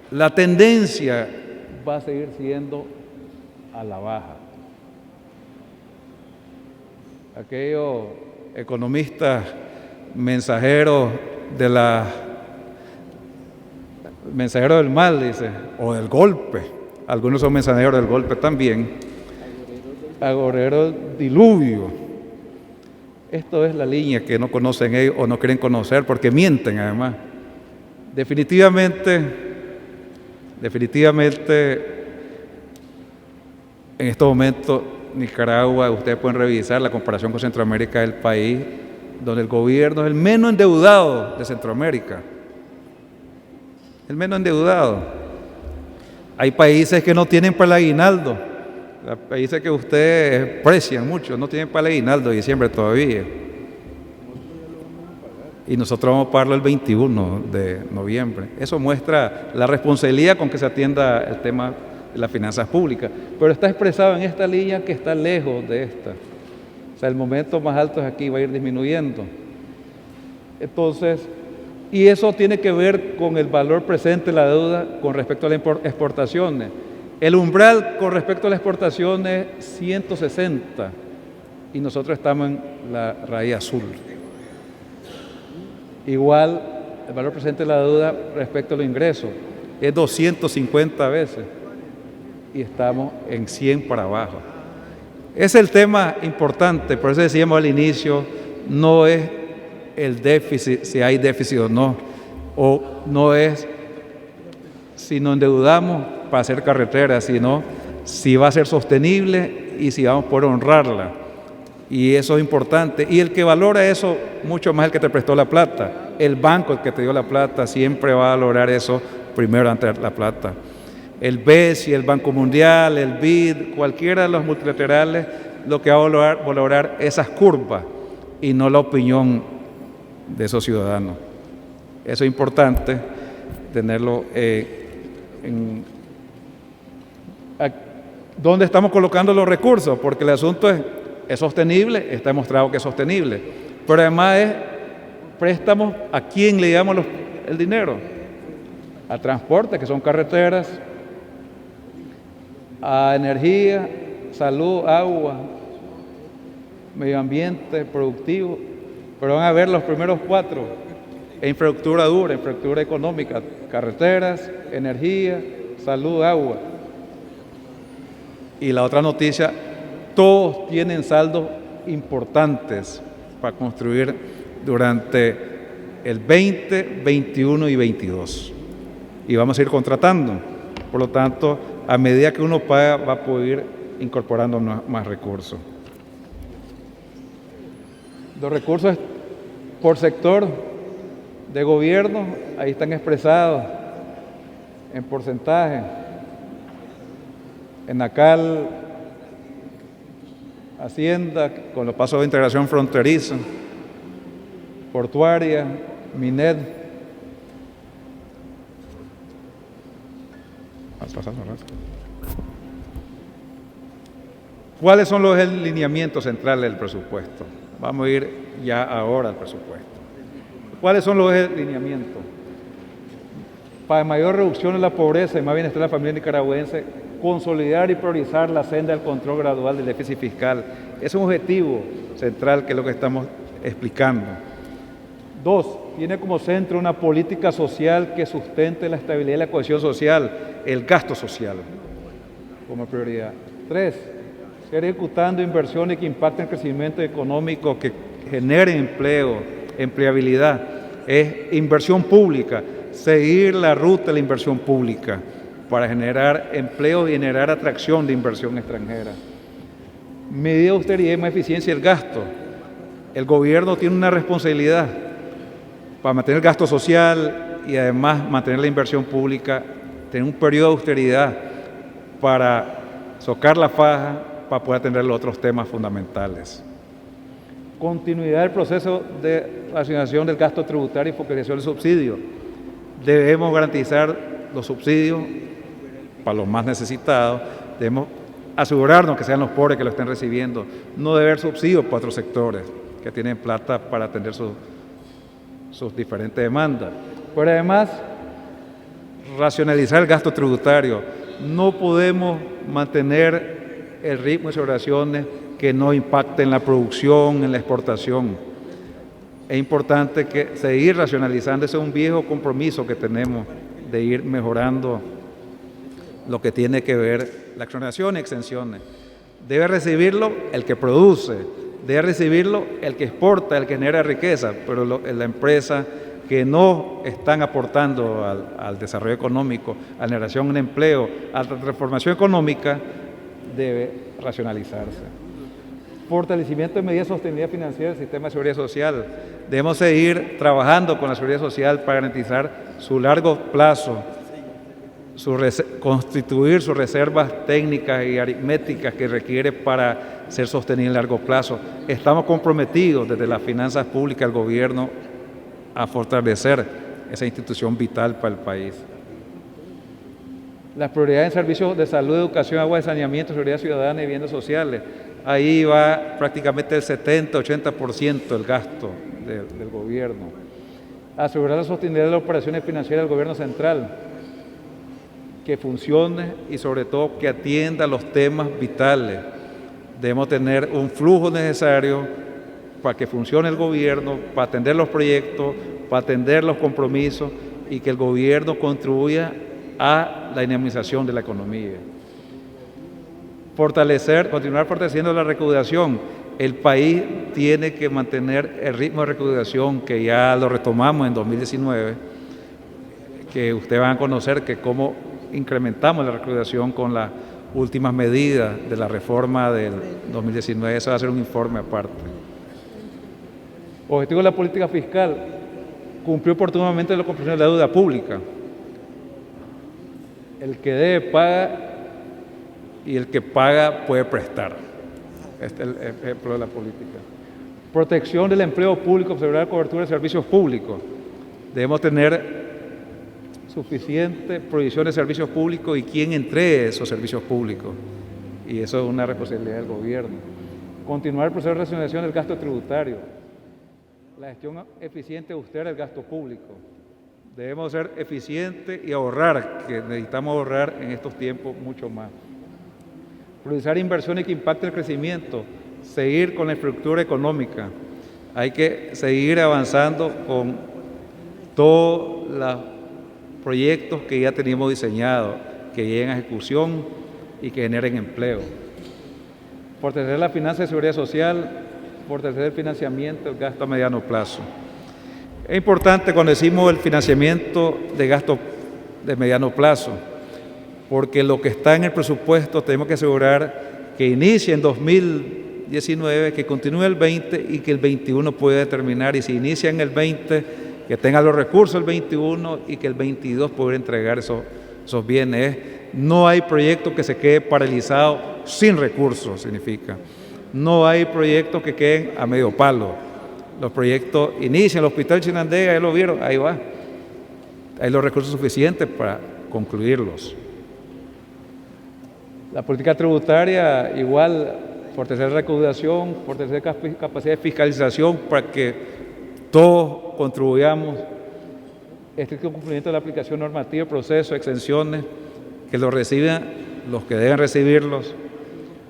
S1: la tendencia va a seguir siendo a la baja. Aquellos economistas mensajeros del mal, dice, o del golpe, algunos son mensajeros del golpe también, agoreros del diluvio. Esto es la línea que no conocen ellos o no quieren conocer porque mienten además. Definitivamente, en estos momentos Nicaragua, ustedes pueden revisar la comparación con Centroamérica, el país donde el gobierno es el menos endeudado de Centroamérica. El menos endeudado. Hay países que no tienen para el aguinaldo. Los países que ustedes aprecian mucho no tienen para el aguinaldo de diciembre todavía. Y nosotros vamos a pagarlo el 21 de noviembre. Eso muestra la responsabilidad con que se atienda el tema de las finanzas públicas. Pero está expresado en esta línea que está lejos de esta. O sea, el momento más alto es aquí, va a ir disminuyendo. Entonces, y eso tiene que ver con el valor presente de la deuda con respecto a las exportaciones. El umbral con respecto a las exportaciones es 160 y nosotros estamos en la raya azul. Igual, el valor presente de la deuda respecto a los ingresos es 250 veces y estamos en 100 para abajo. Es el tema importante, por eso decíamos al inicio, no es el déficit, si hay déficit o no es si nos endeudamos para hacer carreteras, sino si va a ser sostenible y si vamos a poder honrarla. Y eso es importante. Y el que valora eso mucho más el que te prestó la plata. El banco, el que te dio la plata, siempre va a valorar eso primero antes de la plata. El BESI, el Banco Mundial, el BID, cualquiera de los multilaterales, lo que va a valorar esas curvas y no la opinión de esos ciudadanos. Eso es importante tenerlo ¿dónde estamos colocando los recursos? Porque el asunto es sostenible, está demostrado que es sostenible, pero además es préstamos. ¿A quién le damos el dinero? A transporte, que son carreteras, a energía, salud, agua, medio ambiente, productivo, pero van a ver los primeros 4, infraestructura dura, infraestructura económica, carreteras, energía, salud, agua. Y la otra noticia, todos tienen saldos importantes para construir durante el 20, 21 y 22. Y vamos a ir contratando. Por lo tanto, a medida que uno paga, va a poder ir incorporando más recursos. Los recursos por sector de gobierno, ahí están expresados en porcentaje. ENACAL, Hacienda, con los pasos de integración fronteriza, portuaria, MINED. ¿Cuáles son los lineamientos centrales del presupuesto? Vamos a ir ya ahora al presupuesto. ¿Cuáles son los lineamientos? Para mayor reducción de la pobreza y más bienestar de la familia nicaragüense, consolidar y priorizar la senda del control gradual del déficit fiscal. Es un objetivo central que es lo que estamos explicando. 2, tiene como centro una política social que sustente la estabilidad y la cohesión social, el gasto social como prioridad. 3, seguir ejecutando inversiones que impacten el crecimiento económico, que generen empleo, empleabilidad. Es inversión pública, seguir la ruta de la inversión pública para generar empleo y generar atracción de inversión extranjera. Medida de austeridad y más eficiencia del gasto. El gobierno tiene una responsabilidad para mantener el gasto social y además mantener la inversión pública, tener un periodo de austeridad para socar la faja, para poder atender los otros temas fundamentales. Continuidad del proceso de asignación del gasto tributario y focalización del subsidio. Debemos garantizar los subsidios para los más necesitados, debemos asegurarnos que sean los pobres que lo estén recibiendo, no debe haber subsidios para otros sectores que tienen plata para atender sus diferentes demandas. Pero además, racionalizar el gasto tributario. No podemos mantener el ritmo de exoneraciones que no impacten la producción, en la exportación. Es importante seguir racionalizando, ese es un viejo compromiso que tenemos de ir mejorando lo que tiene que ver la exoneración y exenciones. Debe recibirlo el que produce, debe recibirlo el que exporta, el que genera riqueza, pero la empresa que no están aportando al desarrollo económico, a la generación de empleo, a la transformación económica, debe racionalizarse. Fortalecimiento de medidas de sostenibilidad financiera del sistema de seguridad social. Debemos seguir trabajando con la seguridad social para garantizar su largo plazo, constituir sus reservas técnicas y aritméticas que requiere para ser sostenible a largo plazo. Estamos comprometidos desde las finanzas públicas del gobierno a fortalecer esa institución vital para el país. Las prioridades en servicios de salud, educación, agua de saneamiento, seguridad ciudadana y viviendas sociales. Ahí va prácticamente el 70-80% del gasto del gobierno. Asegurar la sostenibilidad de las operaciones financieras del gobierno central, que funcione y sobre todo que atienda los temas vitales. Debemos tener un flujo necesario para que funcione el gobierno, para atender los proyectos, para atender los compromisos y que el gobierno contribuya a la dinamización de la economía. Continuar fortaleciendo la recaudación. El país tiene que mantener el ritmo de recaudación que ya lo retomamos en 2019, que ustedes van a conocer que cómo incrementamos la recaudación con las últimas medidas de la reforma del 2019. Eso va a ser un informe aparte. Objetivo de la política fiscal: cumplir oportunamente la comprensión de la deuda pública. El que debe paga y el que paga puede prestar. Este es el ejemplo de la política. Protección del empleo público, observar la cobertura de servicios públicos. Debemos tener suficiente provisión de servicios públicos y quién entregue esos servicios públicos. Y eso es una responsabilidad del gobierno. Continuar el proceso de racionalización del gasto tributario. La gestión eficiente y austera del gasto público. Debemos ser eficientes y ahorrar, que necesitamos ahorrar en estos tiempos mucho más. Priorizar inversiones que impacten el crecimiento. Seguir con la estructura económica. Hay que seguir avanzando con todos los proyectos que ya teníamos diseñados, que lleguen a ejecución y que generen empleo. Fortalecer la finanza de seguridad social, fortalecer el financiamiento del gasto a mediano plazo. Es importante cuando decimos el financiamiento de gasto de mediano plazo, porque lo que está en el presupuesto tenemos que asegurar que inicie en 2019, que continúe el 20 y que el 21 pueda terminar, y si inicia en el 20, que tenga los recursos el 21 y que el 22 pueda entregar esos bienes. No hay proyecto que se quede paralizado sin recursos, significa. No hay proyectos que queden a medio palo. Los proyectos inician, el Hospital Chinandega, ya lo vieron, ahí va. Hay los recursos suficientes para concluirlos. La política tributaria, igual, fortalecer la recaudación, fortalecer capacidad de fiscalización para que todos contribuyamos. Estricto cumplimiento de la aplicación normativa, procesos, exenciones, que lo reciban los que deben recibirlos.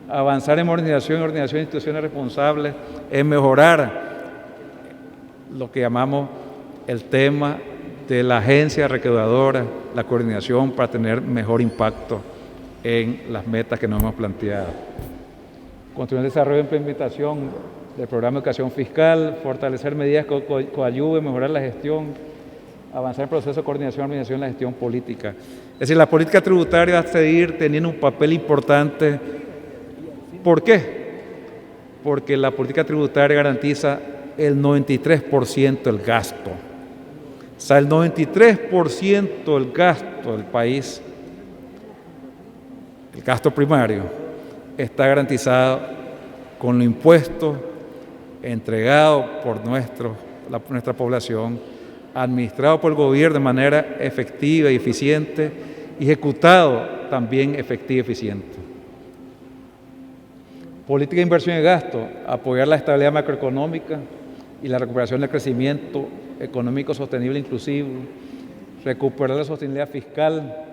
S1: Avanzar en modernización y ordenación de instituciones responsables, en mejorar lo que llamamos el tema de la agencia recaudadora, la coordinación para tener mejor impacto en las metas que nos hemos planteado. Continuar el desarrollo e implementación del programa de educación fiscal, fortalecer medidas que coayuden, mejorar la gestión, avanzar en el proceso de coordinación y organización de la gestión política. Es decir, la política tributaria va a seguir teniendo un papel importante. ¿Por qué? Porque la política tributaria garantiza el 93% del gasto. O sea, el 93% del gasto del país, el gasto primario, está garantizado con los impuestos entregados por nuestra población administrado por el gobierno de manera efectiva y eficiente, y ejecutado también efectiva y eficiente. Política de inversión y gasto, apoyar la estabilidad macroeconómica y la recuperación del crecimiento económico sostenible e inclusivo, recuperar la sostenibilidad fiscal,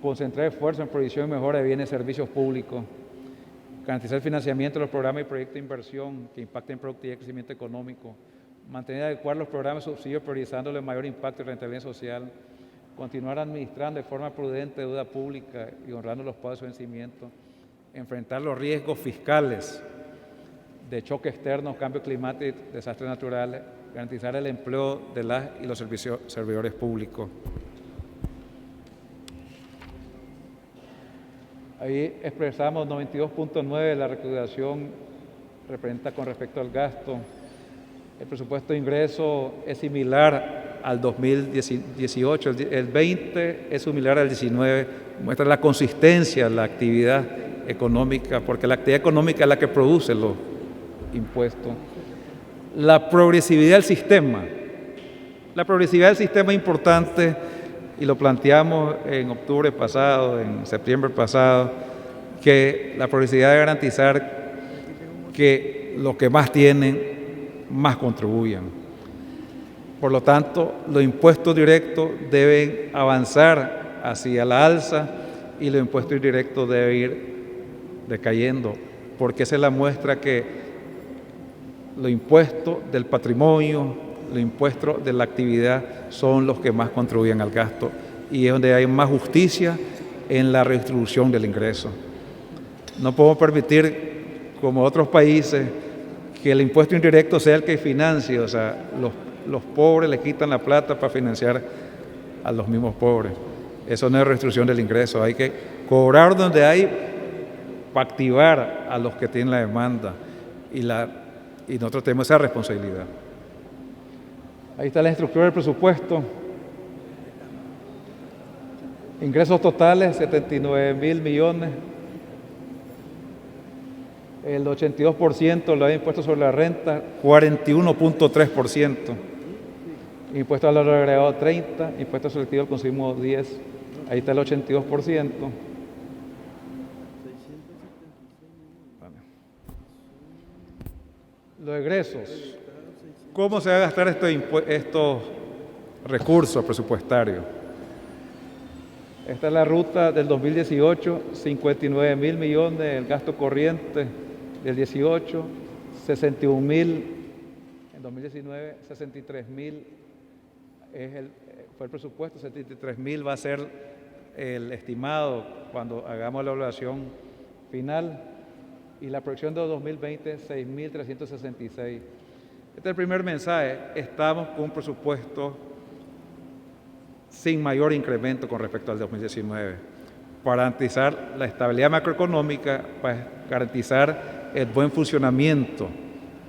S1: concentrar esfuerzos en provisión y mejora de bienes y servicios públicos, garantizar el financiamiento de los programas y proyectos de inversión que impacten productividad y crecimiento económico, mantener y adecuar los programas de subsidio priorizándole mayor impacto y rentabilidad social, continuar administrando de forma prudente deuda pública y honrando los pagos de su vencimiento, enfrentar los riesgos fiscales de choque externo, cambio climático y desastres naturales, garantizar el empleo de las y los servidores públicos. Ahí expresamos 92.9, la recaudación representa con respecto al gasto. El presupuesto de ingreso es similar al 2018, el 20 es similar al 19, muestra la consistencia, la actividad económica, porque la actividad económica es la que produce los impuestos. La progresividad del sistema. La progresividad del sistema es importante y lo planteamos en octubre pasado, en septiembre pasado, que la progresividad debe garantizar que los que más tienen, más contribuyan. Por lo tanto, los impuestos directos deben avanzar hacia la alza y los impuestos indirectos deben ir decayendo, porque esa es la muestra que los impuestos del patrimonio, los impuestos de la actividad son los que más contribuyen al gasto y es donde hay más justicia en la redistribución del ingreso. No podemos permitir, como otros países, que el impuesto indirecto sea el que financie, o sea, los pobres le quitan la plata para financiar a los mismos pobres. Eso no es redistribución del ingreso, hay que cobrar donde hay para activar a los que tienen la demanda y nosotros tenemos esa responsabilidad. Ahí está la estructura del presupuesto. Ingresos totales, 79.000 millones. El 82% lo hay impuesto sobre la renta, 41.3%. Impuesto al valor agregado 30, impuesto selectivo al consumo 10. Ahí está el 82%. Los egresos. ¿Cómo se va a gastar estos recursos presupuestarios? Esta es la ruta del 2018, 59.000 millones el gasto corriente del 18, 61.000 en 2019, 63.000 fue el presupuesto, 73.000 va a ser el estimado cuando hagamos la evaluación final y la proyección de 2020, 6.366. Este es el primer mensaje, estamos con un presupuesto sin mayor incremento con respecto al 2019, para garantizar la estabilidad macroeconómica, para garantizar el buen funcionamiento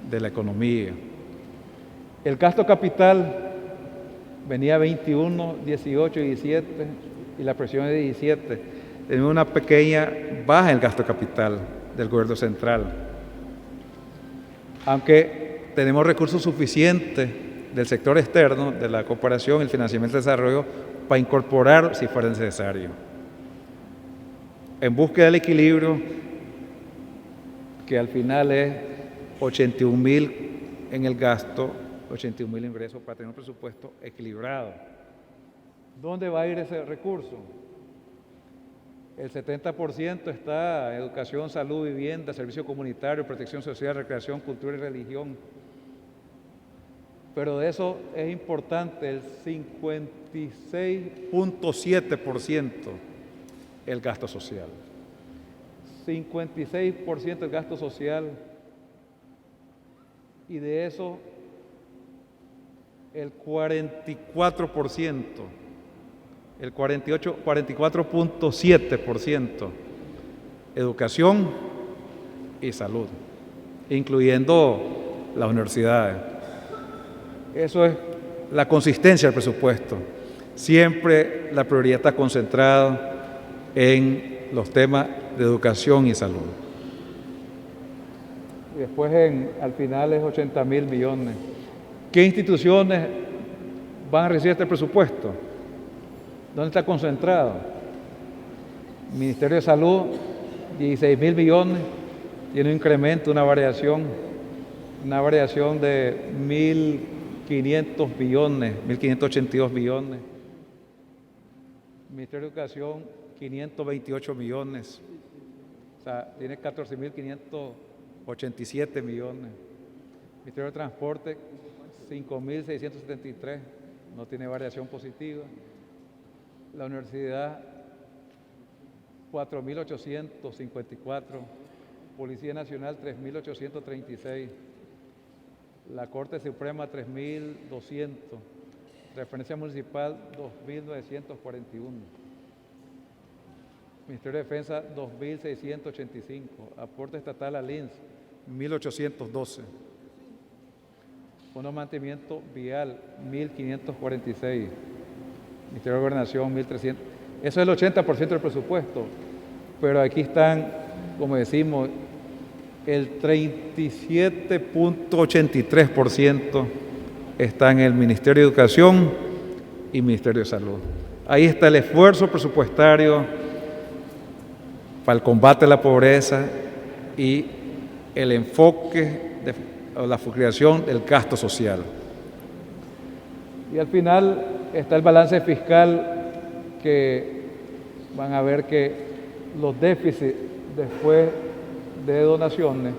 S1: de la economía. El gasto capital venía 21, 18 y 17, y la presión es de 17. Tenemos una pequeña baja en el gasto capital del gobierno central. Aunque tenemos recursos suficientes del sector externo, de la cooperación, el financiamiento y el desarrollo, para incorporar si fuera necesario. En búsqueda del equilibrio, que al final es 81.000 en el gasto, 81.000 ingresos para tener un presupuesto equilibrado. ¿Dónde va a ir ese recurso? El 70% está en educación, salud, vivienda, servicio comunitario, protección social, recreación, cultura y religión. Pero de eso es importante el 56.7% el gasto social. 56% el gasto social y de eso el 44%, el 44.7% educación y salud, incluyendo las universidades. Eso es la consistencia del presupuesto. Siempre la prioridad está concentrada en los temas de educación y salud. Y después al final es 80.000 millones. ¿Qué instituciones van a recibir este presupuesto. ¿Dónde está concentrado? Ministerio de Salud, 16.000 millones, tiene un incremento, una variación de 1.500 billones, 1.582 millones. Ministerio de Educación, 528 millones, o sea, tiene 14.587 millones. Ministerio de Transporte, 5.673, no tiene variación positiva. La universidad, 4.854, Policía Nacional, 3.836, la Corte Suprema, 3.200, Referencia Municipal, 2.941, Ministerio de Defensa, 2.685, Aporte Estatal al INS, 1.812, Fondo de Mantenimiento Vial, 1.546, Ministerio de Gobernación, 1.300. Eso es el 80% del presupuesto, pero aquí están, como decimos, el 37.83% está en el Ministerio de Educación y Ministerio de Salud. Ahí está el esfuerzo presupuestario para el combate a la pobreza y el enfoque de la creación del gasto social. Y al final está el balance fiscal, que van a ver que los déficits después de donaciones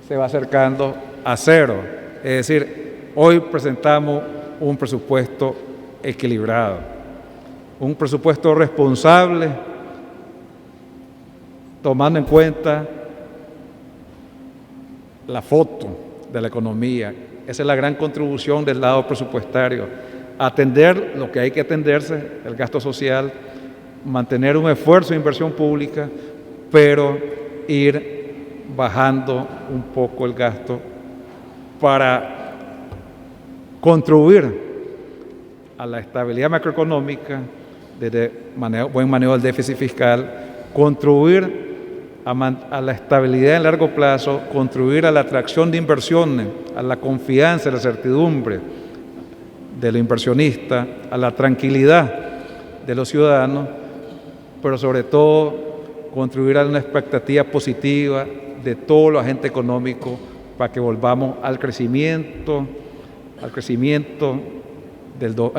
S1: se va acercando a cero. Es decir, hoy presentamos un presupuesto equilibrado, un presupuesto responsable, tomando en cuenta la foto de la economía. Esa es la gran contribución del lado presupuestario. Atender lo que hay que atenderse, el gasto social, mantener un esfuerzo de inversión pública, pero ir bajando un poco el gasto para contribuir a la estabilidad macroeconómica desde buen manejo del déficit fiscal, contribuir a la estabilidad en largo plazo, contribuir a la atracción de inversiones, a la confianza, a la certidumbre del inversionista, a la tranquilidad de los ciudadanos, pero sobre todo contribuir a una expectativa positiva de todos los agentes económicos para que volvamos al crecimiento al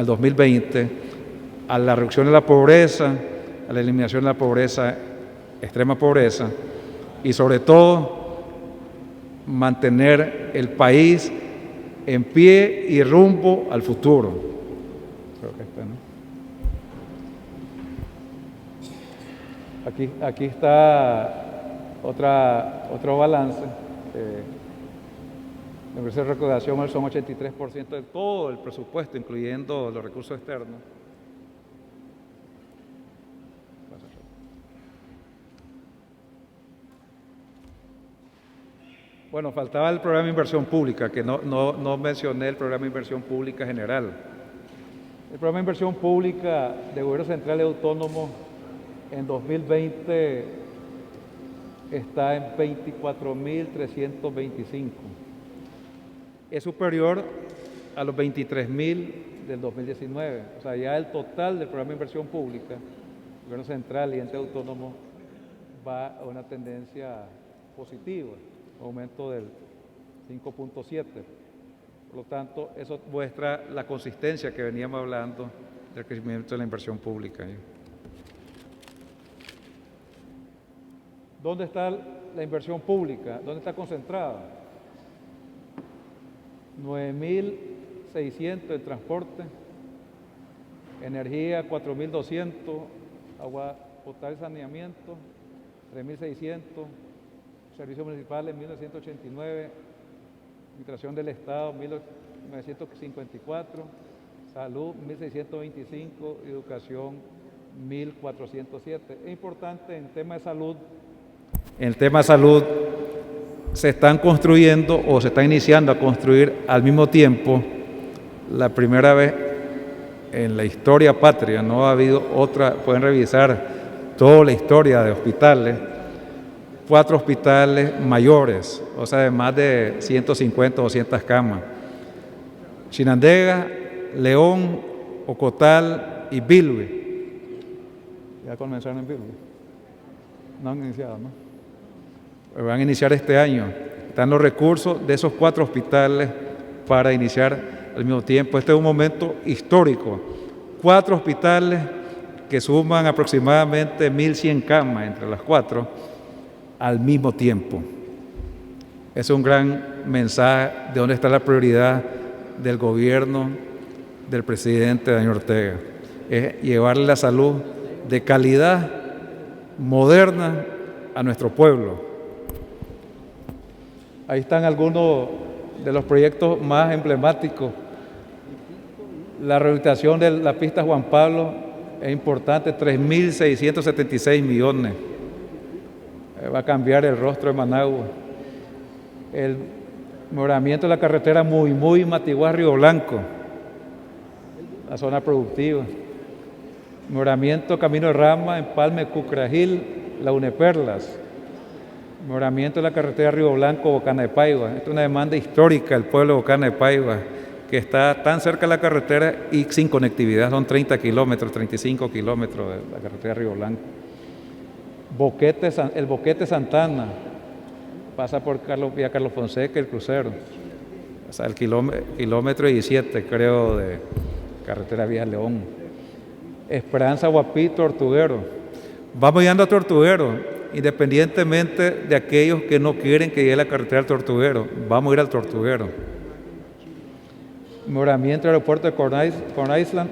S1: 2020, a la reducción de la pobreza, a la eliminación de la pobreza, extrema pobreza, y sobre todo mantener el país en pie y rumbo al futuro. Creo que está, ¿no? Aquí está otro balance. La inversión de recaudación son 83% de todo el presupuesto, incluyendo los recursos externos. Bueno, faltaba el programa de inversión pública, que no mencioné el programa de inversión pública general. El programa de inversión pública de Gobierno Central y Autónomo en 2020 está en 24.325. Es superior a los 23.000 del 2019. O sea, ya el total del programa de inversión pública, Gobierno Central y ente autónomo, va a una tendencia positiva, aumento del 5.7. Por lo tanto, eso muestra la consistencia que veníamos hablando del crecimiento de la inversión pública. ¿Dónde está la inversión pública? ¿Dónde está concentrada? 9.600 en transporte, energía 4.200, agua potable y saneamiento 3.600, servicios municipales 1.989, administración del Estado 1.954, salud 1.625, educación 1.407. Es importante en tema de salud. En el tema de salud se están construyendo o se está iniciando a construir al mismo tiempo, la primera vez en la historia patria, no ha habido otra, pueden revisar toda la historia de hospitales, 4 hospitales mayores, o sea, de más de 150 o 200 camas. Chinandega León, Ocotal y Bilwi. ¿Ya comenzaron en Bilwi? No han iniciado, ¿no? Pero van a iniciar este año. Están los recursos de esos 4 hospitales para iniciar al mismo tiempo. Este es un momento histórico. 4 hospitales que suman aproximadamente 1.100 camas entre las 4 al mismo tiempo. Es un gran mensaje de dónde está la prioridad del gobierno del presidente Daniel Ortega. Es llevarle la salud de calidad, moderna, a nuestro pueblo. Ahí están algunos de los proyectos más emblemáticos. La rehabilitación de la pista Juan Pablo es importante, 3.676 millones. Va a cambiar el rostro de Managua. El mejoramiento de la carretera Muy Matiguá-Río Blanco, la zona productiva. Mejoramiento Camino de Rama, Empalme, Cucragil, la Uneperlas. Mejoramiento de la carretera Río Blanco, Bocana de Paiva. Esta es una demanda histórica del pueblo de Bocana de Paiva, que está tan cerca de la carretera y sin conectividad, son 30 kilómetros, 35 kilómetros de la carretera Río Blanco. El Boquete Santana, pasa por Vía Carlos Fonseca, el crucero, o sea, el kilómetro 17, creo, de carretera Vía León. Esperanza, Guapí, Tortuguero. Vamos llegando a Tortuguero, independientemente de aquellos que no quieren que llegue la carretera al Tortuguero, vamos a ir al Tortuguero. Mejoramiento del aeropuerto de Corn Island,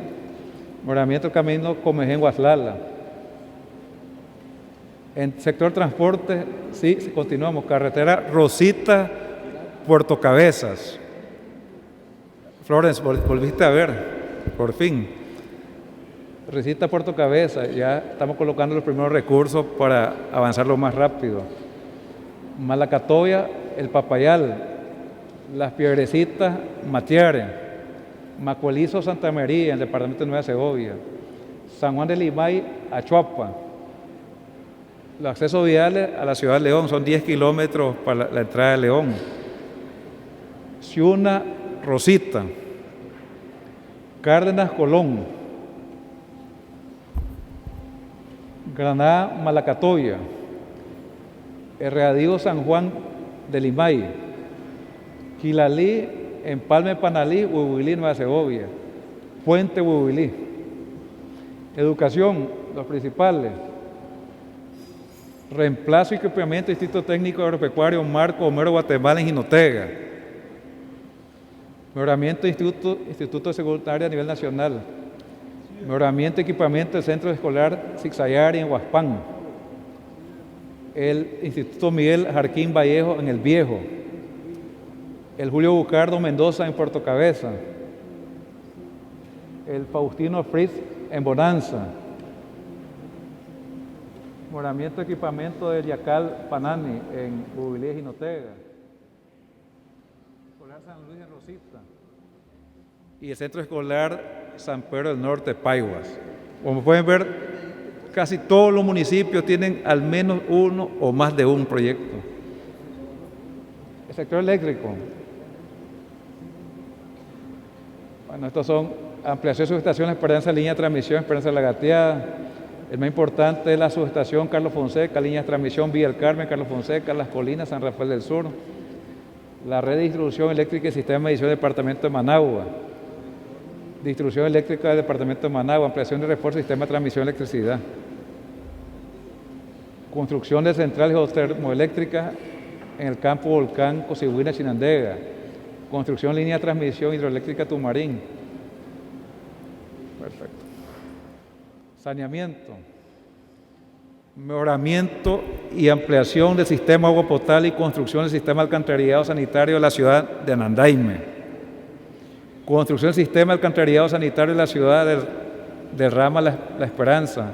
S1: mejoramiento del camino Comején-Guaslala. En sector transporte, sí, continuamos. Carretera Rosita, Puerto Cabezas. Florence, volviste a ver, por fin. Rosita, Puerto Cabezas, ya estamos colocando los primeros recursos para avanzarlo más rápido. Malacatoya, El Papayal, Las Piedrecitas, Matiare, Macuelizo, Santa María, en el departamento de Nueva Segovia, San Juan de Limay, Achuapa. Los accesos viales a la ciudad de León son 10 kilómetros para la entrada de León. Ciuna, Rosita, Cárdenas, Colón, Granada, Malacatoya, Herradío, San Juan de Limay, Quilalí, Empalme, Panalí, Huihuilí, Nueva Segovia, Puente, Huihuilí. Educación, los principales. Reemplazo y equipamiento Instituto Técnico Agropecuario Marco Homero Guatemala en Jinotega. Mejoramiento Instituto de Secundaria a nivel nacional. Mejoramiento y equipamiento del Centro Escolar Zixayari en Huaspán. El Instituto Miguel Jarquín Vallejo en El Viejo. El Julio Bucardo Mendoza en Puerto Cabeza. El Faustino Fritz en Bonanza. Mejoramiento de equipamiento del Yacal Panani en Huihuilí, Jinotega. Escolar San Luis en Rosita. Y el Centro Escolar San Pedro del Norte, Paiguas. Como pueden ver, casi todos los municipios tienen al menos uno o más de un proyecto. El sector eléctrico. Bueno, estos son ampliación de subestaciones, Esperanza, línea de transmisión, Esperanza Lagateada. El más importante es la subestación Carlos Fonseca, línea de transmisión Villa del Carmen, Carlos Fonseca, Las Colinas, San Rafael del Sur. La red de distribución eléctrica y sistema de medición del departamento de Managua. Distribución eléctrica del departamento de Managua, ampliación de refuerzo del sistema de transmisión de electricidad. Construcción de centrales termoeléctricas en el campo Volcán, Cosiguina, Chinandega. Construcción de línea de transmisión hidroeléctrica Tumarín. Perfecto. Saneamiento. Mejoramiento y ampliación del sistema agua potable y construcción del sistema de alcantarillado sanitario de la ciudad de Anandaime. Construcción del sistema de alcantarillado sanitario de la ciudad de Rama La Esperanza.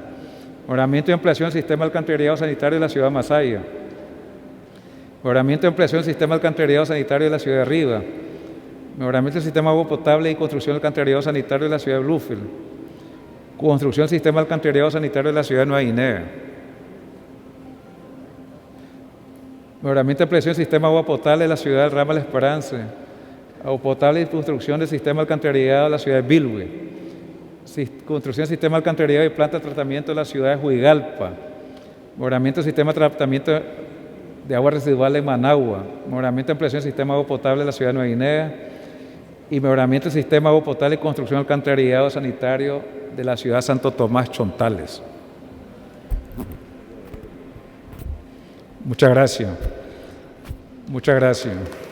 S1: Mejoramiento y ampliación del sistema de alcantarillado sanitario de la ciudad de Masaya. Mejoramiento y ampliación del sistema de alcantarillado sanitario de la ciudad de Arriba. Mejoramiento del sistema de agua potable y construcción del alcantarillado sanitario de la ciudad de Bluefield. Construcción del sistema de alcantarillado sanitario de la ciudad de Nueva Guinea. Mejoramiento y ampliación del sistema de agua potable de la ciudad de Rama La Esperanza. agua potable y construcción del sistema de alcantarillado de la ciudad de Bilwi, construcción del sistema de alcantarillado y planta de tratamiento de la ciudad de Huigalpa, mejoramiento del sistema de tratamiento de agua residual en Managua, mejoramiento de ampliación del sistema de agua potable de la ciudad de Nueva Guinea y mejoramiento del sistema de agua potable y construcción del alcantarillado sanitario de la ciudad de Santo Tomás, Chontales. Muchas gracias. Muchas gracias.